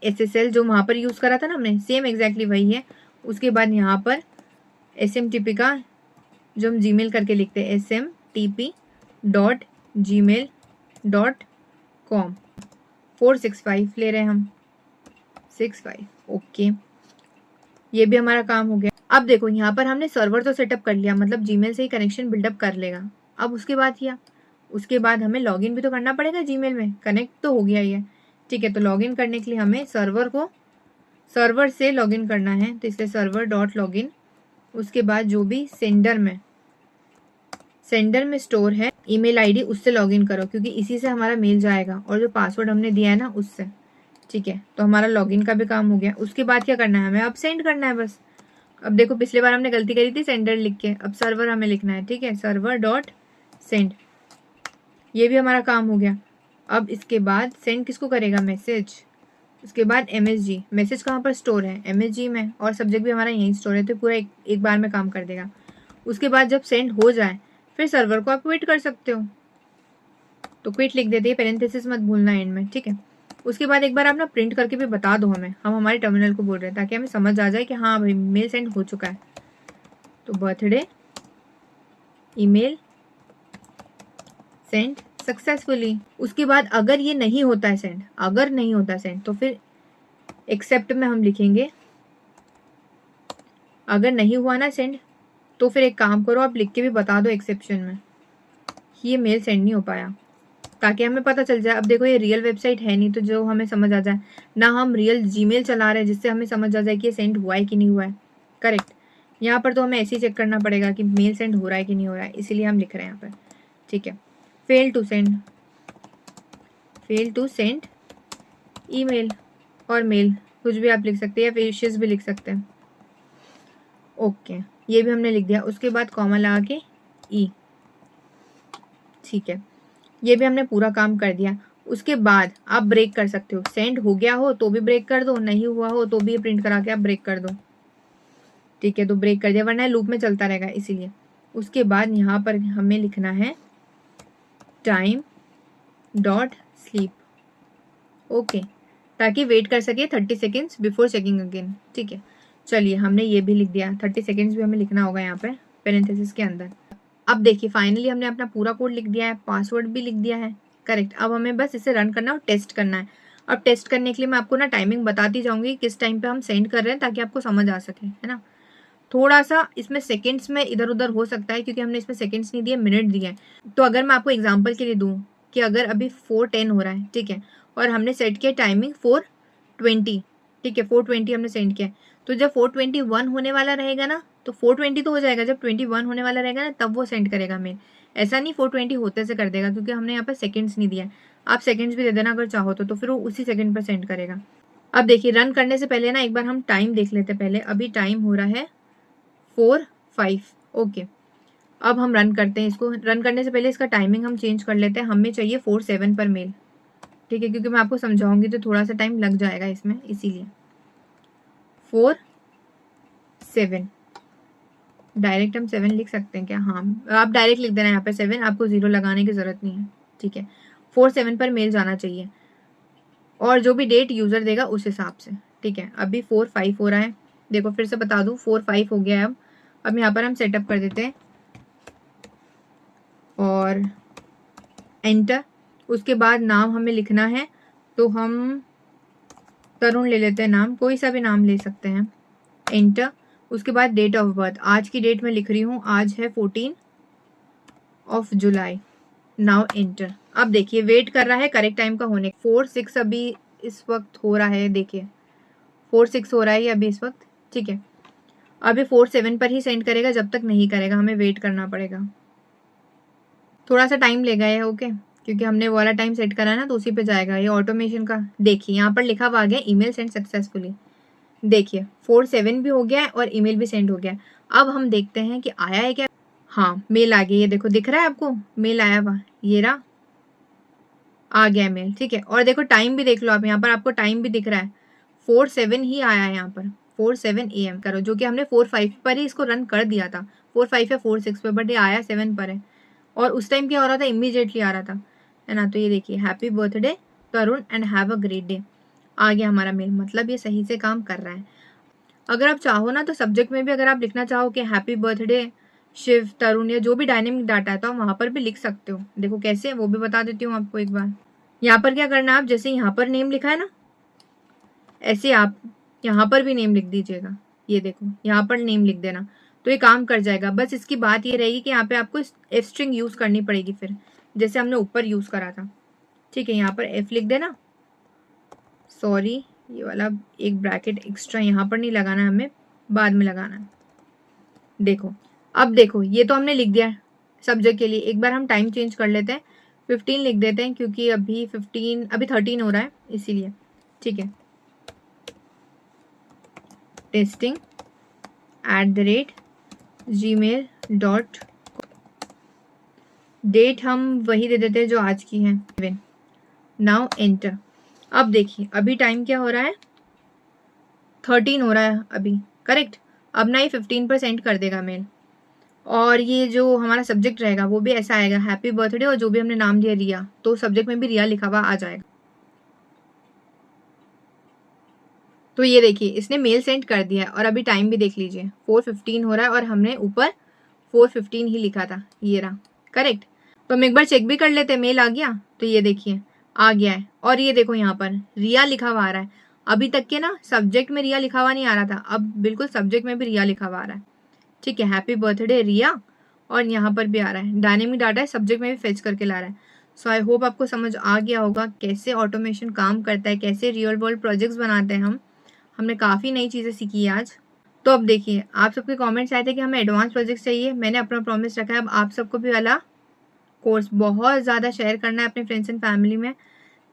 SSL जो वहाँ पर यूज़ करा था ना हमने, सेम एग्जैक्टली वही है। उसके बाद यहाँ पर एसएमटीपी का जो हम जीमेल करके लिखते हैं smtp.gmail.com 465 ले रहे हैं हम 65। ओके, ये भी हमारा काम हो गया। अब देखो यहाँ पर हमने सर्वर तो सेटअप कर लिया, मतलब जीमेल से ही कनेक्शन बिल्डअप कर लेगा। अब उसके बाद हमें लॉगिन भी तो करना पड़ेगा जीमेल में, कनेक्ट तो हो गया ये, ठीक है। तो लॉगिन करने के लिए हमें सर्वर से लॉगिन करना है, तो इसलिए सर्वर डॉट लॉगिन। उसके बाद जो भी सेंडर में स्टोर है ईमेल आईडी उससे लॉगिन करो, क्योंकि इसी से हमारा मेल जाएगा और जो पासवर्ड हमने दिया है ना उससे, ठीक है। तो हमारा लॉगिन का भी काम हो गया। उसके बाद क्या करना है हमें, अब सेंड करना है बस। अब देखो पिछले बार हमने गलती करी थी सेंडर लिख के, अब सर्वर हमें लिखना है, ठीक है, सर्वर डॉट सेंड। ये भी हमारा काम हो गया। अब इसके बाद सेंड किसको करेगा, मैसेज। उसके बाद MSG, मैसेज कहाँ पर स्टोर है, MSG में, और सब्जेक्ट भी हमारा यहीं स्टोर है, तो पूरा एक बार में काम कर देगा। उसके बाद जब सेंड हो जाए फिर सर्वर को आप क्विट कर सकते हो, तो क्विट लिख देते हैं, पैरेंथेसिस मत भूलना एंड में, ठीक है। उसके बाद एक बार आप ना प्रिंट करके भी बता दो हमें, हम हमारे टर्मिनल को बोल रहे हैं, ताकि हमें समझ आ जाए कि हाँ भाई मेल सेंड हो चुका है। तो बर्थडे ईमेल सेंड सक्सेसफुली। उसके बाद अगर ये नहीं होता है सेंड, तो फिर एक्सेप्ट में हम लिखेंगे, अगर नहीं हुआ ना सेंड तो फिर एक काम करो, आप लिख के भी बता दो एक्सेप्शन में ये मेल सेंड नहीं हो पाया, ताकि हमें पता चल जाए। अब देखो ये रियल वेबसाइट है नहीं, तो जो हमें समझ आ जाए ना, हम रियल जीमेल चला रहे हैं जिससे हमें समझ आ जाए कि ये सेंड हुआ है कि नहीं हुआ है। करेक्ट, यहाँ पर तो हमें ऐसे ही चेक करना पड़ेगा कि मेल सेंड हो रहा है कि नहीं हो रहा है, इसीलिए हम लिख रहे हैं यहाँ पर, ठीक है। फेल टू सेंड ईमेल और मेल, कुछ भी आप लिख सकते हैं, या विशेस भी लिख सकते हैं। ओके, ये भी हमने लिख दिया। उसके बाद कॉमा लगा के ई, ठीक है, ये भी हमने पूरा काम कर दिया। उसके बाद आप ब्रेक कर सकते हो, सेंड हो गया हो तो भी ब्रेक कर दो, नहीं हुआ हो तो भी प्रिंट करा के आप ब्रेक कर दो, ठीक है। तो ब्रेक कर दिया, वरना लूप में चलता रहेगा इसीलिए। उसके बाद यहाँ पर हमें लिखना है टाइम डॉट स्लीप, ओके, ताकि वेट कर सके 30 सेकेंड्स बिफोर चेकिंग अगेन, ठीक है। चलिए हमने ये भी लिख दिया, 30 सेकेंड्स भी हमें लिखना होगा यहाँ पे पैरेंथेसिस के अंदर। अब देखिए फाइनली हमने अपना पूरा कोड लिख दिया है, पासवर्ड भी लिख दिया है, करेक्ट। अब हमें बस इसे रन करना और टेस्ट करना है। अब टेस्ट करने के लिए मैं आपको ना टाइमिंग बताती जाऊंगी किस टाइम पे हम सेंड कर रहे हैं, ताकि आपको समझ आ सके, है ना। थोड़ा सा इसमें सेकेंड्स में इधर उधर हो सकता है, क्योंकि हमने इसमें सेकेंड्स नहीं दिए, मिनट दिए हैं। तो अगर मैं आपको एग्जाम्पल के लिए दूँ कि अगर अभी 4:10 हो रहा है, ठीक है, और हमने सेट किया टाइमिंग 4:20, ठीक है, 4:20 हमने सेंड किया, तो जब 4:21 होने वाला रहेगा ना, तो 4:20 तो हो जाएगा, जब 21 होने वाला रहेगा ना तब वो सेंड करेगा मेल। ऐसा नहीं 4:20 होते से कर देगा, क्योंकि हमने यहाँ पर सेकंड्स नहीं दिया। आप सेकंड्स भी दे देना अगर चाहो तो फिर वो उसी सेकंड पर सेंड करेगा। अब देखिए रन करने से पहले ना एक बार हम टाइम देख लेते हैं पहले। अभी टाइम हो रहा है 4:05, ओके। अब हम रन करते हैं इसको। रन करने से पहले इसका टाइमिंग हम चेंज कर लेते हैं, हमें चाहिए 4:07 पर मेल, ठीक है, क्योंकि मैं आपको समझाऊंगी तो थोड़ा सा टाइम लग जाएगा इसमें, इसीलिए 4:07। डायरेक्ट हम 7 लिख सकते हैं क्या, हाँ आप डायरेक्ट लिख देना यहाँ पे 7, आपको 0 लगाने की जरूरत नहीं है, ठीक है। 4:07 पर मेल जाना चाहिए, और जो भी डेट यूजर देगा उस हिसाब से, ठीक है। अभी 4:05 हो रहा है, देखो फिर से बता दूं 4:05 हो गया है। अब यहाँ पर हम सेटअप कर देते हैं और एंटर। उसके बाद नाम हमें लिखना है, तो हम तरुण ले लेते हैं नाम, कोई सा भी नाम ले सकते हैं, एंटर। उसके बाद डेट ऑफ बर्थ, आज की डेट में लिख रही हूँ, आज है 14 जुलाई। Now enter. अब देखिए वेट कर रहा है करेक्ट टाइम का होने, 4:06 अभी इस वक्त हो रहा है, देखिए 4:06 हो रहा है अभी इस वक्त, ठीक है। अभी 4:07 पर ही सेंड करेगा, जब तक नहीं करेगा हमें वेट करना पड़ेगा, थोड़ा सा टाइम लेगा ये, ओके, क्योंकि हमने वो वाला टाइम सेट करा है ना, तो उसी पे जाएगा ये ऑटोमेशन का। देखिए यहाँ पर लिखा हुआ आ गया ईमेल सेंड सक्सेसफुली, देखिए 47 भी हो गया है और ईमेल भी सेंड हो गया है। अब हम देखते हैं कि आया है क्या। हाँ, मेल आ गया, ये देखो दिख रहा है आपको, मेल आया हुआ, ये रहा, आ गया मेल, ठीक है। और देखो टाइम भी देख लो आप, यहाँ पर आपको टाइम भी दिख रहा है, 47 ही आया है यहाँ पर, 47 AM करो, जो कि हमने 45 पर ही इसको रन कर दिया था, 45 या 46 पे, बट ये आया 7 पर है। और उस टाइम क्या हो रहा था, इमीडिएटली आ रहा था, है ना। तो ये देखिए, happy birthday Tarun and have a great day, आ गया हमारा मेल, मतलब ये सही से काम कर रहा है। अगर आप चाहो ना तो सब्जेक्ट में भी अगर आप लिखना चाहो कि हैप्पी बर्थडे शिव तरुण, या जो भी डायनेमिक डाटा है, तो आप वहाँ पर भी लिख सकते हो। देखो कैसे, वो भी बता देती हूँ आपको एक बार। यहाँ पर क्या करना है, आप जैसे यहाँ पर नेम लिखा है ना, ऐसे आप यहाँ पर भी नेम लिख दीजिएगा। ये देखो यहाँ पर नेम लिख देना, तो ये काम कर जाएगा। बस इसकी बात ये रहेगी कि यहाँ पे आपको एफ स्ट्रिंग यूज करनी पड़ेगी, फिर जैसे हमने ऊपर यूज करा था, ठीक है। यहाँ पर एफ लिख देना, सॉरी ये वाला एक ब्रैकेट एक्स्ट्रा यहाँ पर नहीं लगाना है, हमें बाद में लगाना है। देखो अब देखो, ये तो हमने लिख दिया सब्जेक्ट के लिए। एक बार हम टाइम चेंज कर लेते हैं, 15 लिख देते हैं, क्योंकि अभी 13 हो रहा है इसीलिए, ठीक है। testing@gmail.com, डेट हम वही दे देते हैं जो आज की है। Now enter. अब देखिए अभी टाइम क्या हो रहा है, 13 हो रहा है अभी, करेक्ट। अब ना ये 15% कर देगा मेल, और ये जो हमारा सब्जेक्ट रहेगा वो भी ऐसा आएगा, हैप्पी बर्थडे, और जो भी हमने नाम दिया रिया, तो सब्जेक्ट में भी रिया लिखा हुआ आ जाएगा। तो ये देखिए इसने मेल सेंड कर दिया है, और अभी टाइम भी देख लीजिए, 4:15 हो रहा है, और हमने ऊपर 4:15 ही लिखा था, ये रहा, करेक्ट। तो हम एक बार चेक भी कर लेते हैं, मेल आ गया, तो ये देखिए आ गया है। और ये देखो यहाँ पर रिया लिखा हुआ आ रहा है। अभी तक के ना सब्जेक्ट में रिया लिखा हुआ नहीं आ रहा था, अब बिल्कुल सब्जेक्ट में भी रिया लिखा हुआ आ रहा है, ठीक है। हैप्पी बर्थडे रिया, और यहाँ पर भी आ रहा है, डायनेमिक डाटा है, सब्जेक्ट में भी फेच करके ला रहा है। सो आई होप आपको समझ आ गया होगा कैसे ऑटोमेशन काम करता है, कैसे रियल वर्ल्ड प्रोजेक्ट्स बनाते हैं हम। हमने काफ़ी नई चीज़ें सीखी है आज। तो अब देखिए, आप सबके कमेंट्स आए थे कि हमें एडवांस प्रोजेक्ट्स चाहिए, मैंने अपना प्रॉमिस रखा है, अब आप सबको भी वाला कोर्स बहुत ज़्यादा शेयर करना है अपने फ्रेंड्स एंड फैमिली में,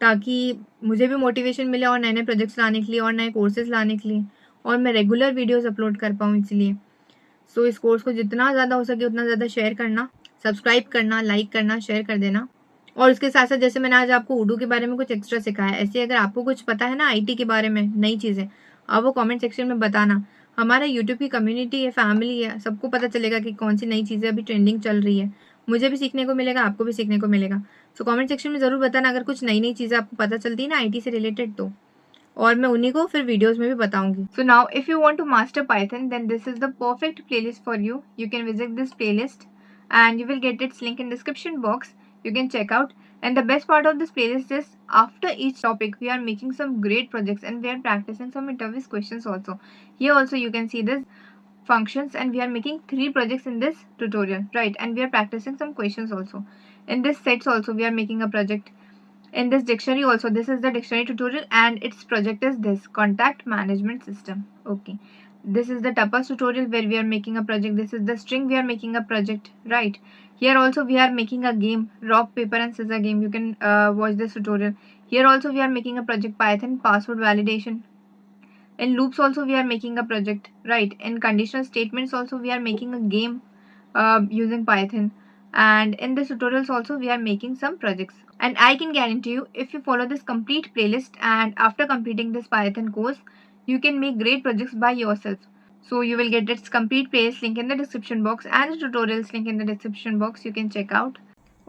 ताकि मुझे भी मोटिवेशन मिले और नए नए प्रोजेक्ट्स लाने के लिए और नए कोर्सेज लाने के लिए, और मैं रेगुलर वीडियोज़ अपलोड कर पाऊँ इसलिए। सो इस कोर्स को जितना ज़्यादा हो सके उतना ज़्यादा शेयर करना, सब्सक्राइब करना, लाइक करना, शेयर कर देना। और उसके साथ साथ जैसे मैंने आज आपको उर्दू के बारे में कुछ एक्स्ट्रा सिखाया, ऐसे अगर आपको कुछ पता है ना आईटी के बारे में नई चीज़ें, आप वो कमेंट सेक्शन में बताना। हमारा यूट्यूब की कम्युनिटी है, फैमिली है, सबको पता चलेगा कि कौन सी नई चीज़ें अभी ट्रेंडिंग चल रही है। मुझे भी सीखने को मिलेगा, आपको भी सीखने को मिलेगा। सो कमेंट सेक्शन में ज़रूर बताना अगर कुछ नई नई चीज़ें आपको पता चलती है ना आईटी से रिलेटेड, तो और मैं उन्हीं को फिर वीडियोस में भी बताऊंगी। So now if you want to master Python then this is the perfect playlist for you. You can visit this playlist and you will get its link in description box. You can check out. And the best part of this playlist is after each topic we are making some great projects and we are practicing some interview questions also. Here also you can see this functions and we are making 3 projects in this tutorial, right? And we are practicing some questions also. In this sets also we are making a project. In this dictionary also, this is the dictionary tutorial and its project is this contact management system. Okay, this is the tapas tutorial where we are making a project. This is the string we are making a project, right? Here also we are making a game, rock paper and scissor game. You can watch this tutorial. Here also we are making a project, Python password validation. In loops also we are making a project, right? In conditional statements also we are making a game using Python. And in this tutorials also we are making some projects. And I can guarantee you, if you follow this complete playlist and after completing this Python course, you can make great projects by yourself. So you will get its complete playlist link in the description box and the tutorials link in the description box. You can check out.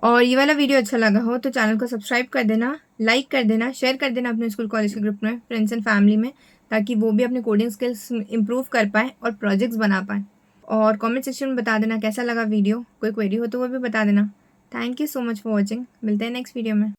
और ये वाला वीडियो अच्छा लगा हो तो चैनल को सब्सक्राइब कर देना, लाइक कर देना, शेयर कर देना अपने स्कूल कॉलेज के ग्रुप में, फ्रेंड्स एंड फैमिली में, ताकि वो भी अपने कोडिंग स्किल्स इंप्रूव कर पाए और प्रोजेक्ट्स बना पाए। और कमेंट सेक्शन में बता देना कैसा लगा वीडियो, कोई क्वेरी हो तो वो भी बता देना। Thank you so much for watching, मिलते हैं नेक्स्ट वीडियो में।